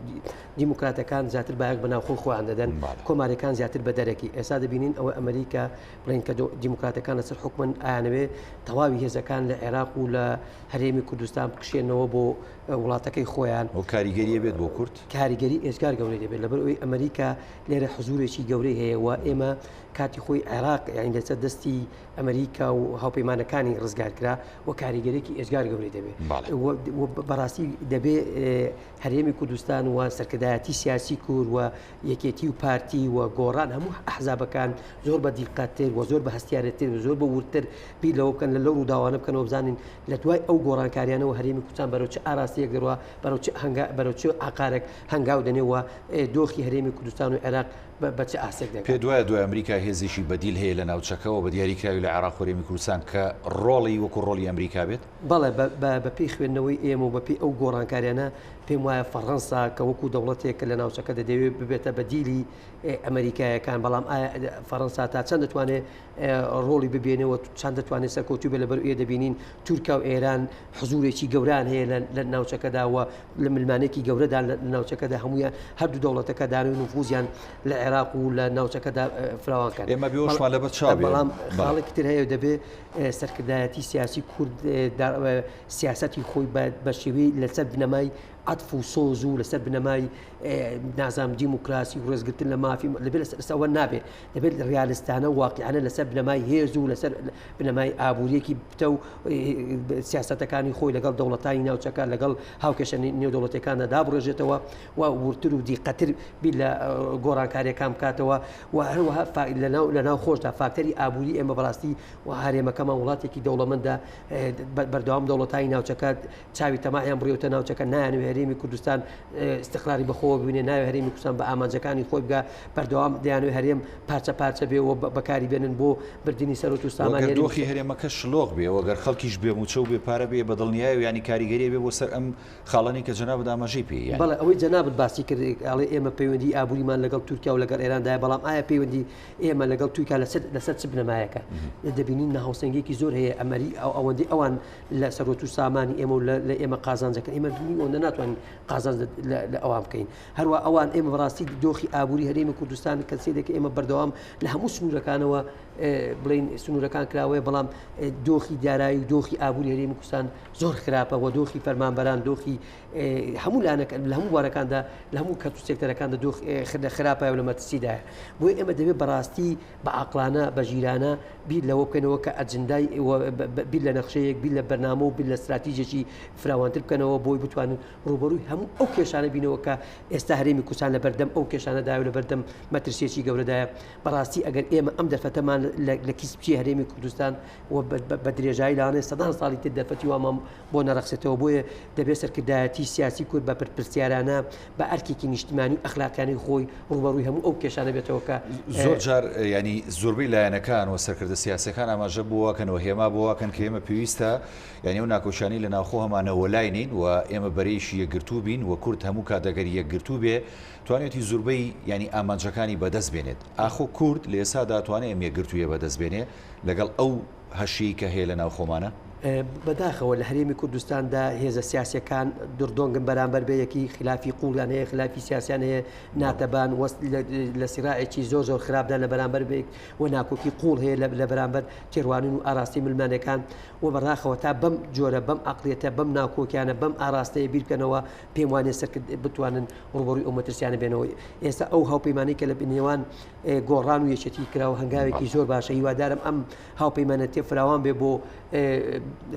دیموکراتەکان زیاتر بایەک بەناوخۆ خۆیان دەدەن، کۆماریەکان زیاتر بە دەرەکی. ئێستا دەبینین ئەوە ئەمریکا بڵین کە دیموکراتەکان لەسەر حکومن ئایانەوێ تەواوی هێزەکان لە عێراق و لە هەرێمی کوردستان بکشێنەوە بۆ وڵاتەکەی خۆیان و کاریگەریە بێت بۆ کورد کاریگەری ئێزگار گەورەی دەبێت لەبەر ئەوەی ئەمریکا لێرە حزورێکی گەورەی هەیە و ئێمە کاتی خۆی عێراق یعنی لەسەر دەستی ئەمریکا و هاوپەیمانەکانی ڕزگارکرا و کاریگەرێکی ئێزگار گەورەی دەبێت. بەڕاستی دەبێت هەرێمی کوردستان و سەرکردایەتی سیاسی کورد و یەکێتی و پارتی و گۆڕان هەموو ئەحزابەکان زۆر بە دیقەتتر و زۆر بە هەستیارەتر و زۆر بە ورتر بیر لەوە بکەن لە ڕووداوانە بکەنەوە بزانین لە دوای ئەو گۆڕانکاریانەوە هەرێمی کوردستان بەرەو چ ئاراستەیەک دەڕوا بەرەو چ عقارێک هەنگاو دەنێەوە دۆخی هەرێمی کوردستان و عێراق بە چه ئاسێک دەکات. پێ دوایە دوای ئەمریکا هێزیشی بەدیل هەیە لە ناوچەکەەوە بە دیاریکراوی لە عێراق و هەرێمی کوردستان کە ڕۆڵی وەکو ڕۆڵی ئەمریکا بێت؟ بەڵێ بە پێی خوێندنەوەی ئێمە و بەپی ئەو گۆڕانکاریانە پێم وایە فەڕەنسا کە وەکو دەوڵەتێک کە لە ناوچەکە دەدەوێت ببێتە بەدیلی ئەمریکایەکان، بەڵام فەڕەنسا تا چەند دەتوانێت ڕۆڵی ببێنەوە چەند دەتوانێت سەرکەوتوی بێ لەبەر ئێ دەبینین تورکیا و ئێران حزورێکی گەوران هەیە لە ناوچەکەدا و لە ملمانێکی گەورەدا لە ناوچەکەدا هەمویان هەردوو دەوڵەتەکە دانوی نفوزیان لە عێراق و لە ناوچەکەدا فراوانکەن. ئێمە بێوەشمان لەبەر چاو بەڵام خاڵێکی تر هەیە دەبێت سەرکردایەتی سیاسی کورد سیاسەتی خۆی بە شێوەی لەسەر بنەمای عەتف و سۆز و لەسەر بنەمای نازام دیموکراسی و ڕێزگرتن لە مافی لەبێت لەسەرەوە نابێت دەبێت ڕیالیستانە واقعانە لەسەر بنەمای هێز و لەسەر بنەمای ئابوووریەکی بتە و سیاسەتەکانی خۆی لەگەڵ دەوڵەتانی ناوچەکە لەگەڵ هاوکێشە نێودەوڵەتەکاندا دابڕێژێتەوە و ورتر و دیقەتر بیر لە گۆڕانکاریەکان بکاتەوە و هەروەها لە ناو خۆشدا فاکتەری ئابووری ئێمە بەڕاستی و هەرێمەکەمان وڵاتێکی دەوڵەمەندە بەردەوام دەوڵەتانی ناوچەکە چاوی تەماعیان بڕێوتە ناوچەکە نایانوێت هەرێمی کوردستان استقراری بەخۆوە ببینێ، ناوێت هەرێمی کوردستان بە ئامانجەکانی خۆی بگا بەردەوام دەیانوێت هەرێم پارچە پارچە بێ و بەکاری بێنن بۆ بردننی سەرۆت و سامانێ دۆخی هەرێمەکە شلۆغ بێ وەگەر خەڵکیش بێ موچە و بێ پارە بێ بەدڵنیای و ینی کاریگەری بێ بۆ سەر ئەم خاڵانی کە جەنابەت ئاماژەی پێ. بەڵێ ئەوەی جەنابەت باسی کرد ئەڵێ ئێمە پەیوەندی ئابووریمان لەگەڵ تورکیا و لەگەڵ ئێراندایە، بەڵام ئایا پەیوەندی ئێمە لەگەڵ تورکیا لەسەر چ بنەمایەکە دەبینین نەهاوسەنگێکی زۆر هەیە ئەمەری ئەوەندەی ئەوان لە سەرۆت و سامانی ئێمە و لە ئێمە قازانجەکەن ئێمە ئەوەندە ناتوانین قازانج لە ئەوان بکەین. هەروە ئەوان ئێمە بەڕاستی دۆخی ئابووری هەرێمی کوردستان کەسێدێکە ئێمە بەردەوام لە هەموو سنوورەکانەوە بڵین سنوورەکان کراوەیە، بەڵام دۆخی دارایی و دۆخی ئابووری هەرێمی کوردستان زۆر خراپە و دۆخی فەرمانبەران دۆخی هەموو لانەکە لە هەموو وارەکاندا لە هەموو کەوت و سێکتەرەکاندا دۆخ خراپە و لە مەترسیدایە. بۆیە ئێمە دەبێت بەڕاستی بە عەقڵانە بە ژیرانە بیر لەوە بکەنەوە کە ئەجندای بیر لە نەخشەیەک بیر لە بەرنامە و بیر لە استراتیژێکی فراوانتر بکەنەوە بۆی بتوانن ڕوبەڕووی هەموو ئەو کێشانە بینەوە کە ئێستا هەرێمی کوردستان لە بەردەم ئەو کێشانەدا و لە بەردەم مەترسیەکی گەورەدایە. بەڕاستی ئەگەر ئێمە ئەم دەرفەتەمان لە کیسبچی هەرێمی کوردستان و بە درێژایی لاانێ سەدان ساڵی تر دەرفەتی وامان بۆ نەڕەخسێتەوە. بۆیە دەبێت سەرکردایەتی سیاسی کورد بە پرسیارانە بە ئەرکێکی نیشتیمانی و ئەخلاقیانی خۆی ڕوبەڕووی هەموو ئەو کێشانە بێتەوە کە زۆر جار ینی زۆربەی لایەنەکان و سەرکردە سیاسەکان ئاماژە بووەکەنەوە هێما بووەکەن کە ئێمە پێویستە ینی ئەو ناکۆشانی لە ناوخۆ هەمانەوە لای نین و ئێمە بەرەیشی یەکگرتوو بین و کورد هەموو کاتەگەری یەکگرتوو بێ توانێتی زۆربەی ینی ئامانجەکانی بەدەست بێنێت. ئاخۆ کورد لە ئێستا داتوانێت ئەم یەکگرتوویە بەدەست بێنێ لەگەڵ ئەو هەشی کە هەیە لە ناوخۆمانە؟ بەداخەوە لە هەرێمی کوردستاندا هێزە سیاسەکان دردۆنگن بەرامبەر بەیەکی خلافی قوڵیان هەیە خلافی سیاسیان هەیە ناتەبان وەست لە سیراعێکی زۆر زۆر خراپدا لە بەرامبەر بێک و ناکۆکی قوڵ هەیە لە بەرامبەر تێڕوانین و ئاراستی ملمانەکان و بەداخەوە تا بەم جۆرە بەم عقلێتە بەم ناکۆکیانە بەم ئاراستەیە بیرکەنەوە پێم وانێ سەرکرد بتوانن ڕوبەڕووی ئەو مەترسیانە بێنەوە ئێستا ئەو هاوپەیمانەی کە لە بنێوان گۆڕان و یەکێتی کراوە هەنگاوێکی زۆر باشە هیوادارم ئەم هاوپەیمانە تێ فراوان بێ بۆ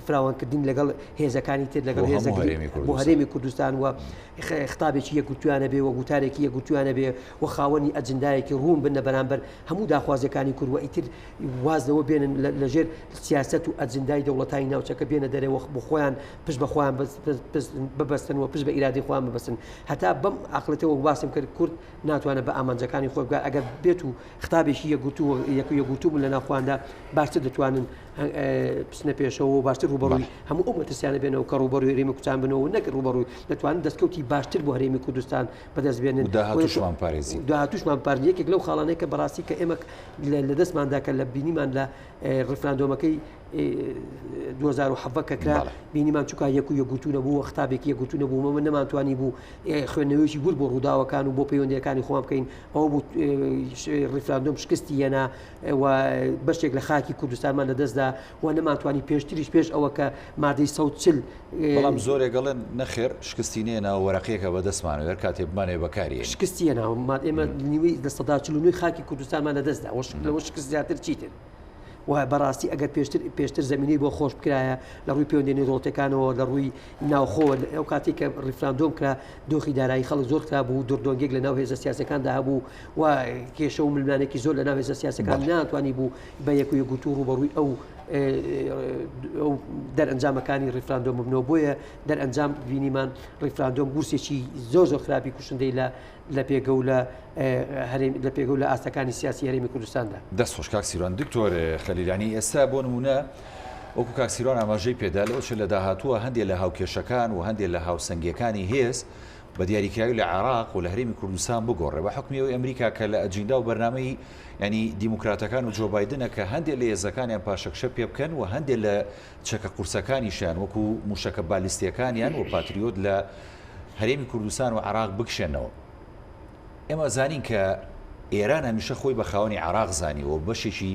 فراوانکردین لەگەڵ هێزەکانی تر لەگەڵ بۆ هەرێمی کوردستان و خطابێکی یەکگوتویانە بێ و گوتارێکی یەکگوتویانە بێ و خاوەنی ئەجندایەکی ڕوون بنە بەرامبەر هەموو داخوازەکانی کورد و ئیتر وازنەوە بێنن لەژێر سیاست و ئەجندای دەوڵەتانی ناوچەکە بێنە دەرەوە بۆ خۆیان پشت بە خۆیان ببەستن و پشت بە ئیرادی خۆیان ببەستن هەتا بەم عقلەتەوە باسم کرد کورد ناتوانێت بە ئامانجەکانی خۆی بگات ئەگەر بێت و خطابێکی یەکگوتوو لە ناوخوااندا باشتر دەتوانن پسنە پێشەوە باشتر ڕوبەڕووی هەموو ئەو مەترسیانە بێنەوە کە ڕوبەڕووی هەرێمی کوردستان بنەوە نەک ڕوبەڕووی دەتوانن دەستکەوتی باشتر بۆ هەرێمی کوردستان بەدەست بێنن داهاتوشمان پارێزی یەکێک لەو خاڵانەیە کە بەڕاستی کە ئێمە لە دەستماندا کە لە بینیمان لە ڕفراندۆمەکەی 2007 کە کرا بینیمان چووکە یەکگوتو نەبوو خطابێکی یەکگوتو نەبوو مەمە نەمانتوانی بوو خوێندنەوەیکی گور بۆ ڕووداوەکان و بۆ پەیوەندیەکانی خۆمان بکەین ئەوە بوو ڕفراندۆم شکستی هێنا و بەشێک لە خاکی کوردستانمان لەدەستدا و نەمانتوانی پێشتریش پێش ئەوە کە مادەی 140 بەڵام زۆرێک گەڵێن نەخێر شکستی نێنە وەرەقەیەکە بەدەستمانەوە کاتێ بمانێ بەکاری شکستی هێنا ئێمە نیوەی 1940 خاکی کوردستانمان لەدەستدا لەوە شکست زیاتر چیتر و بەڕاستی ئەگەر پێشتر زمینی بۆ خۆش بکرایە لە ڕووی پەیوەندێنی ڕۆڵەکانەوە لە ڕووی ناوخۆ ئەو کاتێک کە ڕفراندۆم کرا دۆخی دارایی خەڵک زۆر کرا بوو دردۆنگێک لە ناو هێزە سیاسەکاندا هەبوو و کێشە و ملمانێکی زۆر لە ناو هێزە سیاسەکان ناتوانی بوو بە یەکگوتو ڕوبەڕووی ئەو دەرئەنجامەکانی ڕفراندۆم ببنەوە بۆیە دەرئەنجام بینیمان ڕفراندۆم گورسێکی زۆر خراپی کوشندەی لە پێگە لە پێگە و لە ئاستەکانی سیاسی هەرێمی کوردستاندا دەست خۆش کاکسیران دکتۆر خەلیلانی ئێستا بۆ نمونە وەکو کاکسیران ئاماژەی پێدا لەوە لە داهاتووە هەندێک لە هاوکێشەکان و هەندێک لە هاوسەنگیەکانی هێز بە دیاریکراوی لە عێراق و لە هەرێمی کوردستان بگۆڕێ بە حکمیەوەی ئەمریکا کە لە ئەجیندا و بەرنامەی ینی دیموکراتەکان و جۆ بایدنە کە هەندێک لە هێزەکانیان پاشەکشە پێ بکەن و هەندێک لە چەکە قورسەکانیشیان وەکو موشەکە بالیستیەکانیان و پاتریۆت لە هەرێمی کوردستان و عێراق بکشێنەوە ئێمە زانین کە ئێران هەمیشە خۆی بە خاوەنی عێراق زانیوە بەشێکی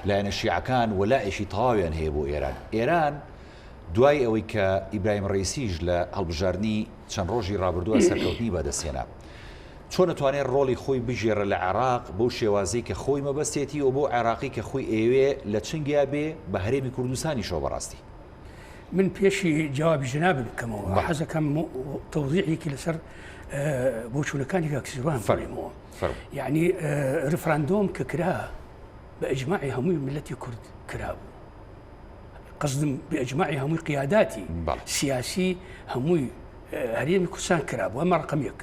لایەنە شیعەکان وەلایەکی تەواویان هەیە بۆ ئێران دوای ئەوەی کە ئیبراهیم ڕەیسیش لە هەڵبژاردننی چەند ڕۆژی ڕابردووە سەرکەوتنی بەدەستێنا چۆن نتوانێت ڕۆڵی خۆی بژێرە لە عێراق بەو شێوازەی کە خۆی مەبەستێتی و بۆ عێراقی کە خۆی ئێوێ لە چنگیا بێ بە هەرێمی کوردستانیشەوە بەڕاستی من پێشی جوابی جنابم بکەمەوە حەزەکەم تەوزیعێکی لەسەر بۆ چوونەکانی کاکسیروان فەرمەوە یعنی ڕفراندۆم کە کرا بە ئەجماعی هەمووی ملەتی کورد کرابوو قصدم بإجماع هەمووی قیاداتی سیاسی هەمووی هەرێمی کوردستان کرابوو ئەمە ڕقم یەک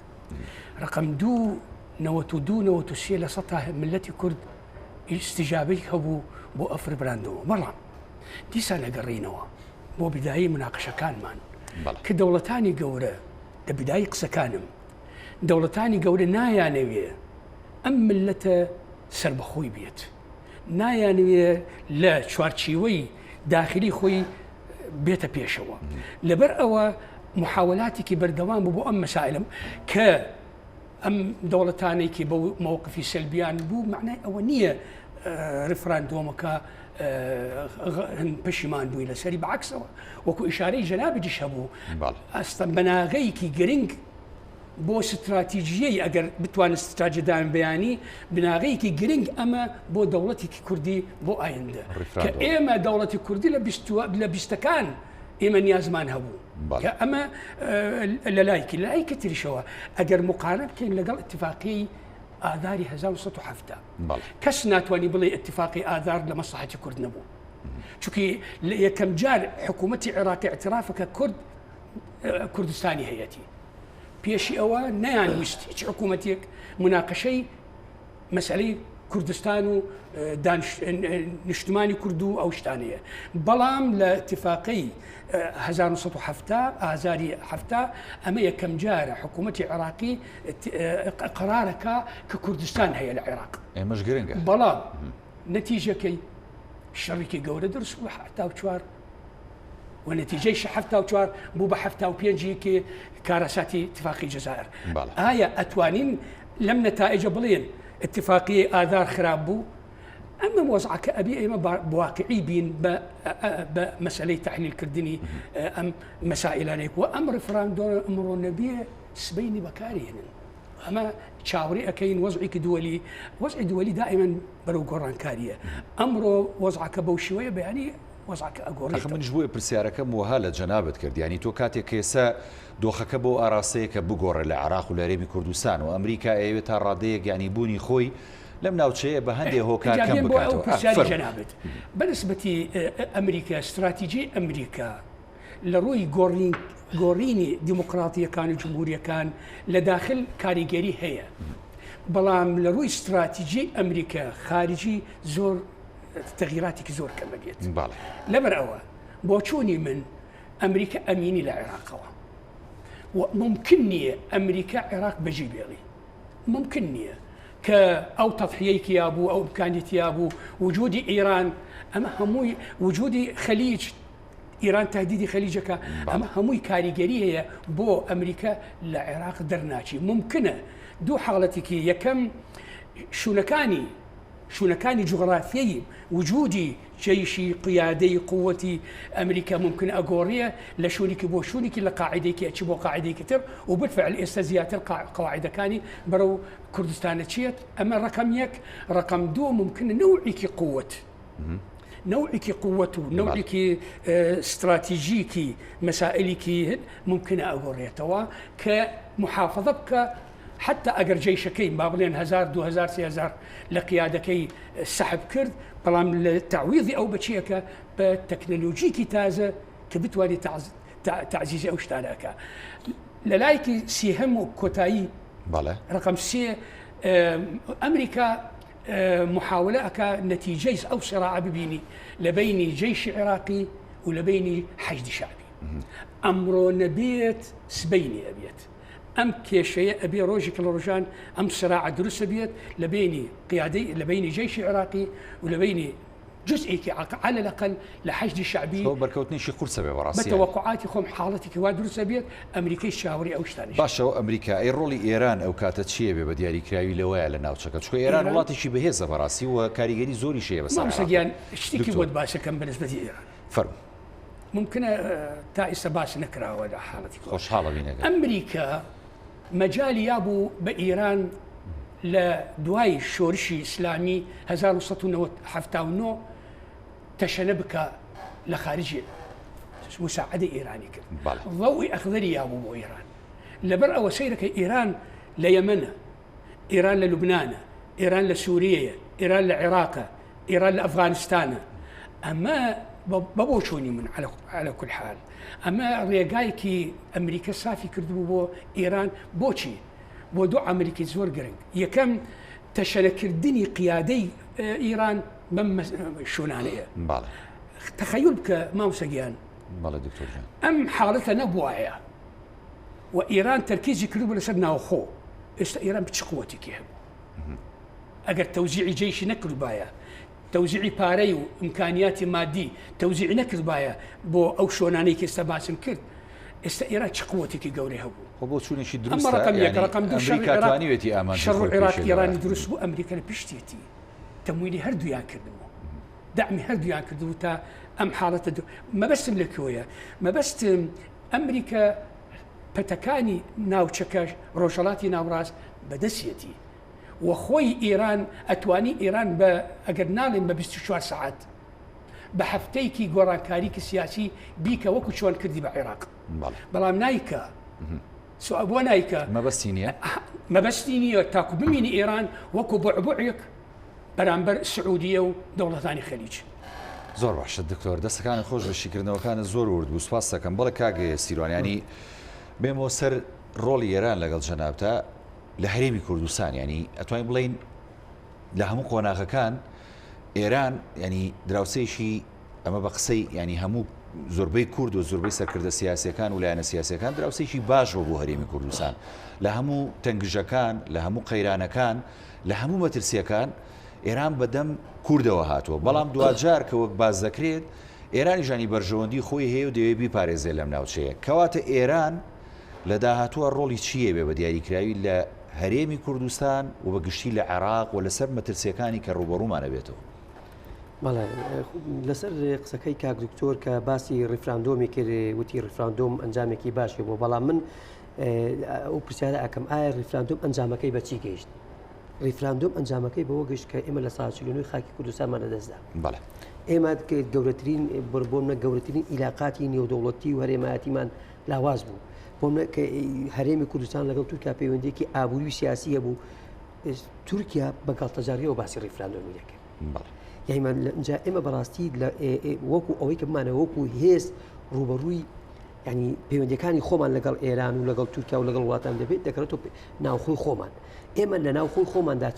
ڕقم دوو 92 لە سەتا ملەتی کورد استیجابەی هەبوو بۆ ئەف ڕفراندۆم بەڵام دیسان ئەگەڕینەوە بۆ بیدایی مناقەشەکانمان کە دەوڵەتانی گەورە لە بیدایی قسەکانم دەوڵەتانی گەورە نایانەوێ ئەم ملەتە سربەخۆی بێت نایانوێ لە چوارچیوەی داخلی خۆی بێتە پێشەوە لەبەر ئەوە محاولاتێکی بەردەوام بوو بۆ ئەم مەسائلم کە ئەم دەوڵەتانێکی بە مووقفی سلبیان بوو معنای ئەوە نییە ڕفراندۆمەکە پەشیمان بووی لەسەری بەعکسەوە وەکو ئیشارەی جەنابیش هەبوو ئەستە بەناغەیەکی گرنگ بۆ استراتیژیەی ئەگەر بتوانێت استراتیژیدان بەیانی بناغەیەکی گرنگ ئەمە بۆ دەوڵەتێکی کوردی بۆ ئایندە کە ئێمە دەوڵەتی کوردی لە بیستەکان ئێمە نیازمان هەبوو کە ئەمە لە لایکە تریشەوە ئەگەر مقارنە بکەین لەگەڵ اتفاقی ئاداری 1970 کەس ناتوانانی بڵێ اتفاقی ئادار لە مەسلحەتی کورد نەبوو چونکی یەکەم جار حکوومەتی عێراقی اعترافەکە کوردستانی هەیەتی پێشی ئەوە نەیانویست هیچ حکوومەتێک مناقەشەی مەسئلەی کوردستان و نیشتمانی کورد و ئەو شتانەیە بەڵام لە اتفاقی 1970 ئازاری هەفتا ئەمە یەکەم جارە حکوومەتی عێراقی قرارەکە کە کوردستان هەیە لە عێراق ئێمەش گرنگە بەڵام نەتیجەکەی شەڕێکی گەورە دەرس و 74 و نتیجەی 1974 بوو بە 1975 کە کارەساتی اتفاقی جەزائر. ئایا ئەتوانین لەم نەتائجە بڵێن اتفاقی ئادار خراپ بوو؟ ئەمە وەزعکە ئەبی ئێمە بواقعی بین بە مەسئلەی تحلیلکردنی ئەم مەسائلانێک و ئەم ڕفراندۆرە ئەمڕۆ نەبیە سبەینی بەکارهێنن. ئەمە چاوەڕێ ئەەکەین وەزعێکی دووەلی، وەزعی دووەلی دائیمەن بەرەو گۆڕانکاریە. ئەمڕۆ وەزعکە بەو شێوەیە بەیانی وەزعکە ئەگۆڕێت. منش بۆیە پرسیارەکەم وها لە جەنابەت کرد، ینی تۆ کاتێک کێسە دۆخەکە بۆ ئاراسەیەکە بگۆڕێ لە عراق و لە هەرێمی کوردستان و ئەمریکا ئەوێت تا ڕادەیەک ینی بوونی خۆی لەم ناوچەیە بە هەندێک هۆکارکەم بکاتەوە. جەنابێت بەنسبەتی ئەمریکا، استراتیژی ئەمریکا لە ڕووی گۆڕینی دیموکراتیەکان و جمهوریەکان لە داخل کاریگەری هەیە، بەڵام لە ڕووی استراتیژی ئەمریکا خارجی زۆر تەغییراتێکی زۆر کەمەبێت. لەبەر ئەوە بۆ چوونی من ئەمریکا ئەمینی لە عێراقەوە و ممکن نییە ئەمریکا عێراق بەجێ بێڵی، ممکن نییە کە ئەو تەضحیەیەکی یابوو ئەو ئیمکانیەتی یابوو وجودی ئیران، ئەمە هەمووی وجودی خەلیج، ئیران تهدیدی خەلیجەکە، ئەمە هەمووی کاریگەری هەیە بۆ ئەمریکا لە عێراق دەرناچی. ممکنە دوو حاڵەتێکی، یەکەم شوونەکانی جوغرافیایی وجودی جيشي قيادي قوتي أمريكا ممكن أقورية لشونيكي بو شونيكي لقاعديكي أتشبو قاعدي كتر وبالفعل استزيات القواعد كاني برو كردستان تشيت. أما رقم يك رقم دو ممكن نوعيكي قوة نوعك قوته نوعك استراتيجيكي مسائلك ممكن أقوريتوا كمحافظة بك حتى أجر جيشكي ما بلين 1000 2000 3000 لقيادكي السحب كرد بلام التعويض أو بتشيكا بتكنولوجيكي تازة كبتوالي تعزيز أو شتاناكا للايكي سيهم كوتاي رقم سي أمريكا محاولة نتيجة أو صراع ببيني لبيني جيش عراقي ولبيني حشد شعبي أمر نبيت سبيني أبيت أم كيشيء أبي روجك الرجان أم صراع دروس أبيت لبيني قيادي لبيني جيش عراقي ولبيني جزئي على الأقل لحشد شعبي بركوتني شي قرصة براسي بتوقعاتي خم حالتي كوادروس أبيت أمريكي شاوري أو شتاني باشا أمريكا أي رولي إيران أو كاتت شيء بدياري كراوي لواء لنا وشكل شو إيران والله شيء بهذا براسي وكاريجري زوري شيء بس ما مسجيان اشتكي بود باشا كم بالنسبة لإيران فرق ممكن تائس باش نكره ولا حالتي خوش حالة بينا أمريكا مجال يابو بإيران لدواي شورشي إسلامي 1979 تشنبك لخارجي مساعدة إيرانية ضوء أخضري يابو بو إيران لبرأة وسيرك إيران ليمن إيران للبنان إيران لسوريا إيران لعراق إيران لأفغانستان أما ببوشوني من على كل حال أما ريقايكي أمريكا صافي كردو بو إيران بوشي بو دو أمريكي زور قرنق يكم تشنكردني قيادي إيران بم شونانية تخيل بك ما مسجيان دكتور جان أم حالتها نبوايا وإيران تركيزي كردو لسرنا وخو إيران بتشقوتي كيهم أجر توزيع جيش نكر بايا توزيع باري وإمكانيات مادي توزيع نكر بايا بو أو شوناني كيستباسم كرد إيران شقوتي كي قوري هبو وبو شوني شي دروس أما رقم يك رقم دو أمريكا توانيوتي أمان شر العراق إيران دروس بو أمريكا بيشتيتي تمويلي هردو ياكردو دعمي هردو ياكردو تا أم حالة ما بس ملكوية ما بس أمريكا بتكاني ناو تشكاش روشلاتي ناو راس بدسيتي وخوي إيران أتواني إيران بأجرنال ما 24 ساعات بحفتيكي قرانكاريك السياسي بيكا وكو شوان كردي بعراق بلام نايكا سو أبو نايكا ما بس دينية تاكو بميني إيران وكو بعبعيك برامبر السعودية ودولة ثانية خليج زور باش الدكتور دەستەکانی خۆش بەشیکردنەوەکانە زۆر ورد بوو سپاس دەکەم بەڵێ کاگە سیروان ینی بێمەوە سەر ڕۆڵی ئێران لەگەڵ جەنابتە لە هەرێمی کوردستان ینی ئەتوانین بڵین لە هەموو قۆناغەکان ئێران ینی دراوسێکی ئەمە بە قسەی ینی هەموو زۆربەی کورد و زۆربەی سەرکردە سیاسیەکان و لایەنە سیاسیەکان دراوسێکی باشەوە بۆ هەرێمی کوردستان لە هەموو تەنگژەکان لە هەموو قەیرانەکان لە هەموو مەترسیەکان ئێران بەدەم کوردەوە هاتووە بەڵام دوجار کە وەک باز دەکرێت ئێرانی ژانی بەرژەوەندی خۆی هەیە و دەوێت بیپارێزێت لەم ناوچەیە کەواتە ئێران لە داهاتووە ڕۆڵی چییە بێ بە دیاریکراوی لە هەرێمی کوردستان و بەگشتی لە عێراق و لەسەر مەترسیەکانی کە ڕوبەڕوومانە بێتەوە بەڵێ لەسەر قسەکەی کاک دکتۆر کە باسی ڕیفراندۆمی کرد وتی ڕیفراندۆم ئەنجامێکی باشی بۆ بەڵام من ئەو پرسیارە ئەکەم ئایا ڕیفراندۆم ئەنجامەکەی بەچی گەیشت ریفراندۆم ئەنجامەکەی بەوە گەشت کە ئێمە لە ساچلۆنی خاکی کوردستانمان لەدەستدا بەڵێ ئێمە گەورەترین بۆمە گەورەترین ئیلاقاتی نێودەوڵەتی و هەرێمایەتیمان لاواز بوو بۆمە کە هەرێمی کوردستان لەگەڵ تورکیا پەیوەندێکی ئابووری و سیاسیە بوو تورکیا بەگاڵتەجاریەوە باسی ڕیفراندۆمی دەکرد یعنی ئێمە بەڕاستی وەکو ئەوەی کە بمانە وەکو هێز ڕوبەڕووی ینی پەیوەندەکانی خۆمان لەگەڵ ئێران و لەگەڵ تورکیا و لەگەڵ وڵاتان دەبێت دەکرێتەوە ناوخۆی خۆمان ئێمە لە ناوخۆی خۆماندا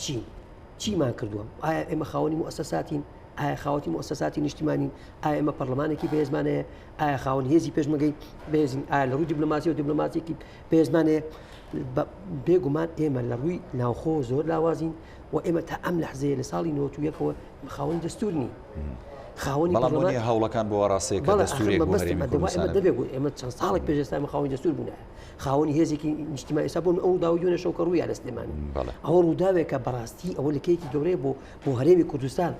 چیمان کردووە ئایا ئێمە خاوەنی موسەساتین ئایا خاوەتی موسەساتی نیشتیمانین ئایا ئێمە پەرلەمانێکی بەهێزمانەیە ئایا خاوەن هێزی پێشمەگەی بەهێزین ئایا لە ڕووی دیبلۆماسی و دیبلۆماتێکی بەهێزمانەیە بێگومان ئێمە لە ڕووی ناوخۆ زۆر لاوازین و ئێمە تا ئەم لەحزەیە لە ساڵی 91ەوە خاوەنی دەستور نین خاوەنی بەڵام هەوڵەکان بۆ ڕاستەیە کە دەستورێک بۆ هەرێمی کوردستان دەبێت ئێمە چەند ساڵێک پێش ئێستا خاوەنی دەستور بوون خاوەنی هێزێکی نیشتیمانی ئێستا بوون ئەو داویونە شەوکە ڕووی لە سلێمانی ئەوە ڕووداوێکە بەڕاستی ئەوە لەکەیەکی گەورەیە بۆ هەرێمی کوردستان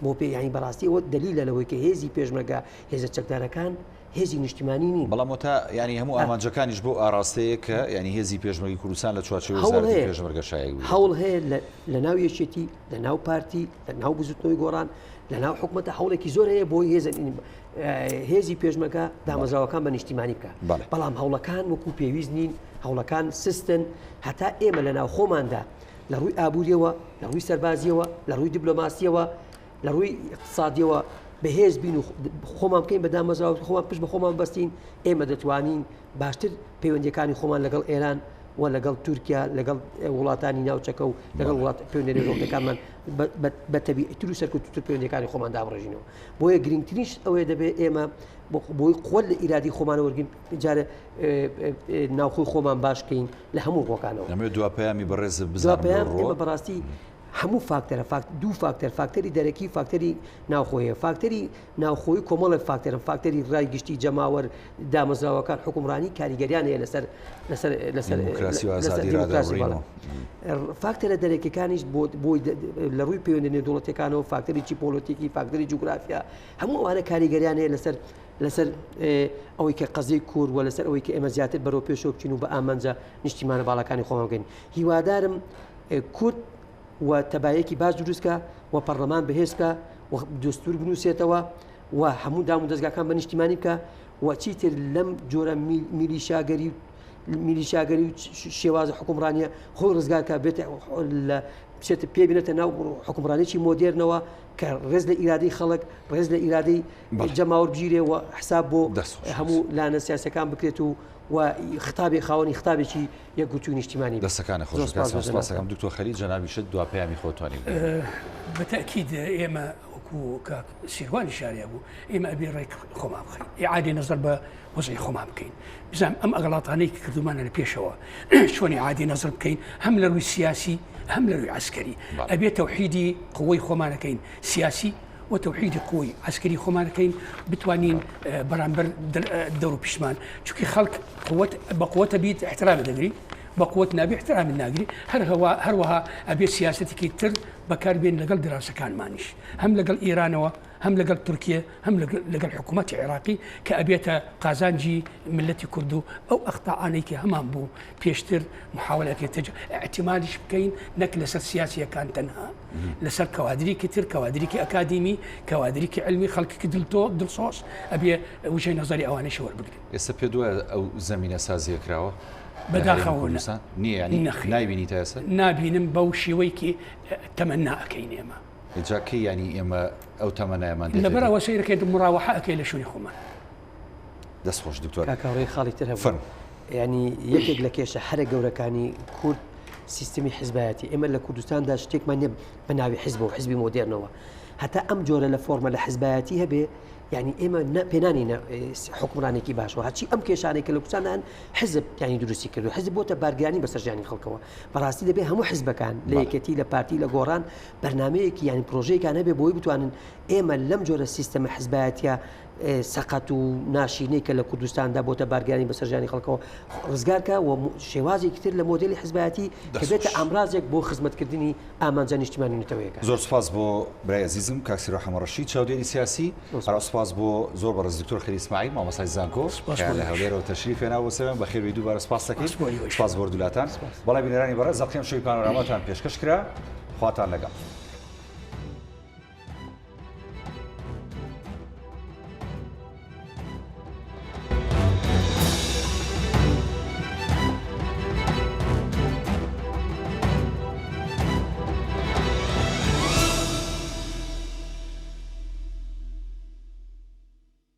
بۆ پێ یانی بەڕاستی ئەوە دلیلە لەوەی کە هێزی پێشمەرگە هێزە چەکدارەکان هێزی نیشتیمانی نین بەڵام تا ینی هەموو ئامانجەکانیش بۆ ئاراستەیە کە ینی هێزی پێشمەرگی کوردستان لە چوارچێوەی وەزارەتی پێشمەرگە شایەت هەوڵ هەیە لە ناو یەکێتی لە ناو پارتی لە ناو بزوتنەوەی گۆڕان لە ناو حکوومەتە هەوڵێکی زۆر هەیە بۆی هێزی پێشمەکە دامەزراوەکان بە نیشتیمانی بکە بەڵام هەوڵەکان وەکو پێویست نین هەوڵەکان سستن هەتا ئێمە لە ناو خۆماندا لە ڕووی ئابوووریەوە لە ڕووی سەربازیەوە لە ڕووی دیبلۆماسیەوە لە ڕووی اقتصادیەوە بەهێز بین و خۆمان بکەین بە دامەزراوە خۆمان پشت بە خۆمان بەستین ئێمە دەتوانین باشتر پەیوەندیەکانی خۆمان لەگەڵ ئێران و لەگەڵ تورکیا لەگەڵ وڵاتانی ناوچەکە و لەگەڵ وڵات پەیوەندی نێودەوڵەتەکانمان بە تەبیعەتی و سەرکەوتووتر پەیوەندیەکانی خۆمان دابڕێژینەوە بۆیە گرنگترینش ئەوەیە دەبێت ئێمە بۆی قوت لە ئیرادی خۆمان وەرگین جارە ناوخۆی خۆمان باشکەین لە هەموو ڕۆکانەوە ئەمێ دواپەیامی بەڕێز بزانم ئێمە بەڕاستی هەموو فاکتەرە دوو فاکتەری دەرەکی فاکتەری ناوخۆیە فاکتەری ناوخۆی کۆمەڵە فاکتەرە فاکتەری ڕای گشتی جەماوەر دامەزراوەکان حکومڕانی کاریگەریان هەیە لەسەر فاکتەرە دەرەکیەکانیش بۆی لە ڕووی پەیوەندی نێودەوڵەتیەکانەوە فاکتەری پۆلیتیکی فاکتەری جوگرافیا هەموو ئەوانە کاریگەریان هەیە لەسەر ئەوەی کە قەزەی کورد و لەسەر ئەوەی کە ئێمە زیاتر بەرەو پێشەوە بچین و بە ئامانجە نیشتیمانە باڵەکانی خۆمان بگەین هیوادارم کورد و تەبایەکی باش دروستکە و پەرلەمان بەهێزکە و دەستور بنووسێتەوە و هەموو دام و دەستگاکان بە نیشتیمانی بکە و چیتر لەم جۆرە میلیشاگەری و شێوازە حکومڕانیە خۆی ڕزگارکە بێتە پێبینێتە ناو حکومڕانێکی مۆدێرنەوە کە ڕێز لە ئیرادەی خەڵک ڕێز لە ئیرادەی جەماوەر بگیرێ و حساب بۆ هەموو لانە سیاسەکان بکرێت و خطابی خاوەنی خطابێکی یەکگوتووی نیشتیمانی دەستەکانە خۆشکاسم دکتۆر خەلیل جەنابیشت دواپەیامی خۆتوانی بەتەکید ئێمە وەکو سیروانی شاریە بوو ئێمە ئەبێ ڕێک خۆمان بخەین ئیعادەی نەزەر بە وەزعی خۆمان بکەین بزانام ئەم ئەغڵاتانەی کە کردومانە لە پێشەوە چۆنی عادی نەزەر بکەین هەم لە ڕووی سیاسی هەم لە ڕووی عسکەری ئەبێ تەوحیدی قوەی خۆمانەکەین سیاسی وتوحيد قوي عسكري خمان كاين بتوانين برامبر دورو بيشمان چونكي خلق بقوته بيت احترام الدغري بقوتنا باحترام الناقري هر وها ابي سياستي كيتر بكار بين لقل دراسه كان مانيش هم لقل ايران هم لقل تركيا هم لقل حكومات عراقي كابيتا قازانجي ملتي كردو او اخطاء انيك همام بو بيشتر محاولات احتمالش بكاين نك لسر سياسيه كان تنها لسر كوادري كتر كوادري اكاديمي كوادري علمي خلق كدلتو دلصوص ابي وجهه نظري اواني شور بقدر يستفيدوا او زمينه سازيه كراوه بداخلنا يعني نايبيني تاسا نابينم بوشي ويكي تمنى اكاين يما جاكي يعني اما او تمنى ما ندير لبرا وسير كيد مراوحه اكيل شوني خمان دس خوش دكتور كاكاوري خالي ترهب يعني يكيك لكيش حرق وركاني كورد سيستمي حزباتي اما لكردستان دا شتيك ما بناوي حزبه وحزبي مودرنوا هەتا ئەم جۆرە لە فۆرمە لە حزبایەتی هەبێ يعني ئێمە پێنانینە حکومڕانێکی باشەوە هەچی ئەم کێشانێکە لە کوردستان حزب ینی دروستی کردو حزب بۆتە بارگیانی بەسەرژانی خەڵکەوە بەڕاستی دەبێ هەموو حزبەکان لە یەکەتی لە پارتی لە گۆڕان بەرنمەیەکی ینی پرۆژەیەکان هەبێ بۆی بتوانن ئێمە لەم جۆرە سیستەمە حزبایەتە سەقەت و ناشینەی کە لە کوردستاندا بۆتە بارگیانی بەسەرژانی خەڵکەوە ڕزگارکە و شێوازێکی تر لە مۆدلی حزبایەتی کە بێتە ئامرازێک بۆ خزمەتکردنی ئامانجە نیشتیمانی نەتەوەیەەکە. زۆر سپاس بۆ برای عزیزم کاکسیرۆ حەمەڕەشید چاودێری سیاسی سپاس بۆ زۆر بەڕێز دکتۆر خەلیل اسماعیل مامۆستای زانکۆ لە هەولێرەوە تەشریف هێناوە سەوێن بە خێر دووبارە سپاس دەکەین سپاس بۆ دوولاتان بەڵای بینەرانی بەڕێز زەقیم شەوی پانۆراماتان پێشکەش کرا خواتان لەگەڵ.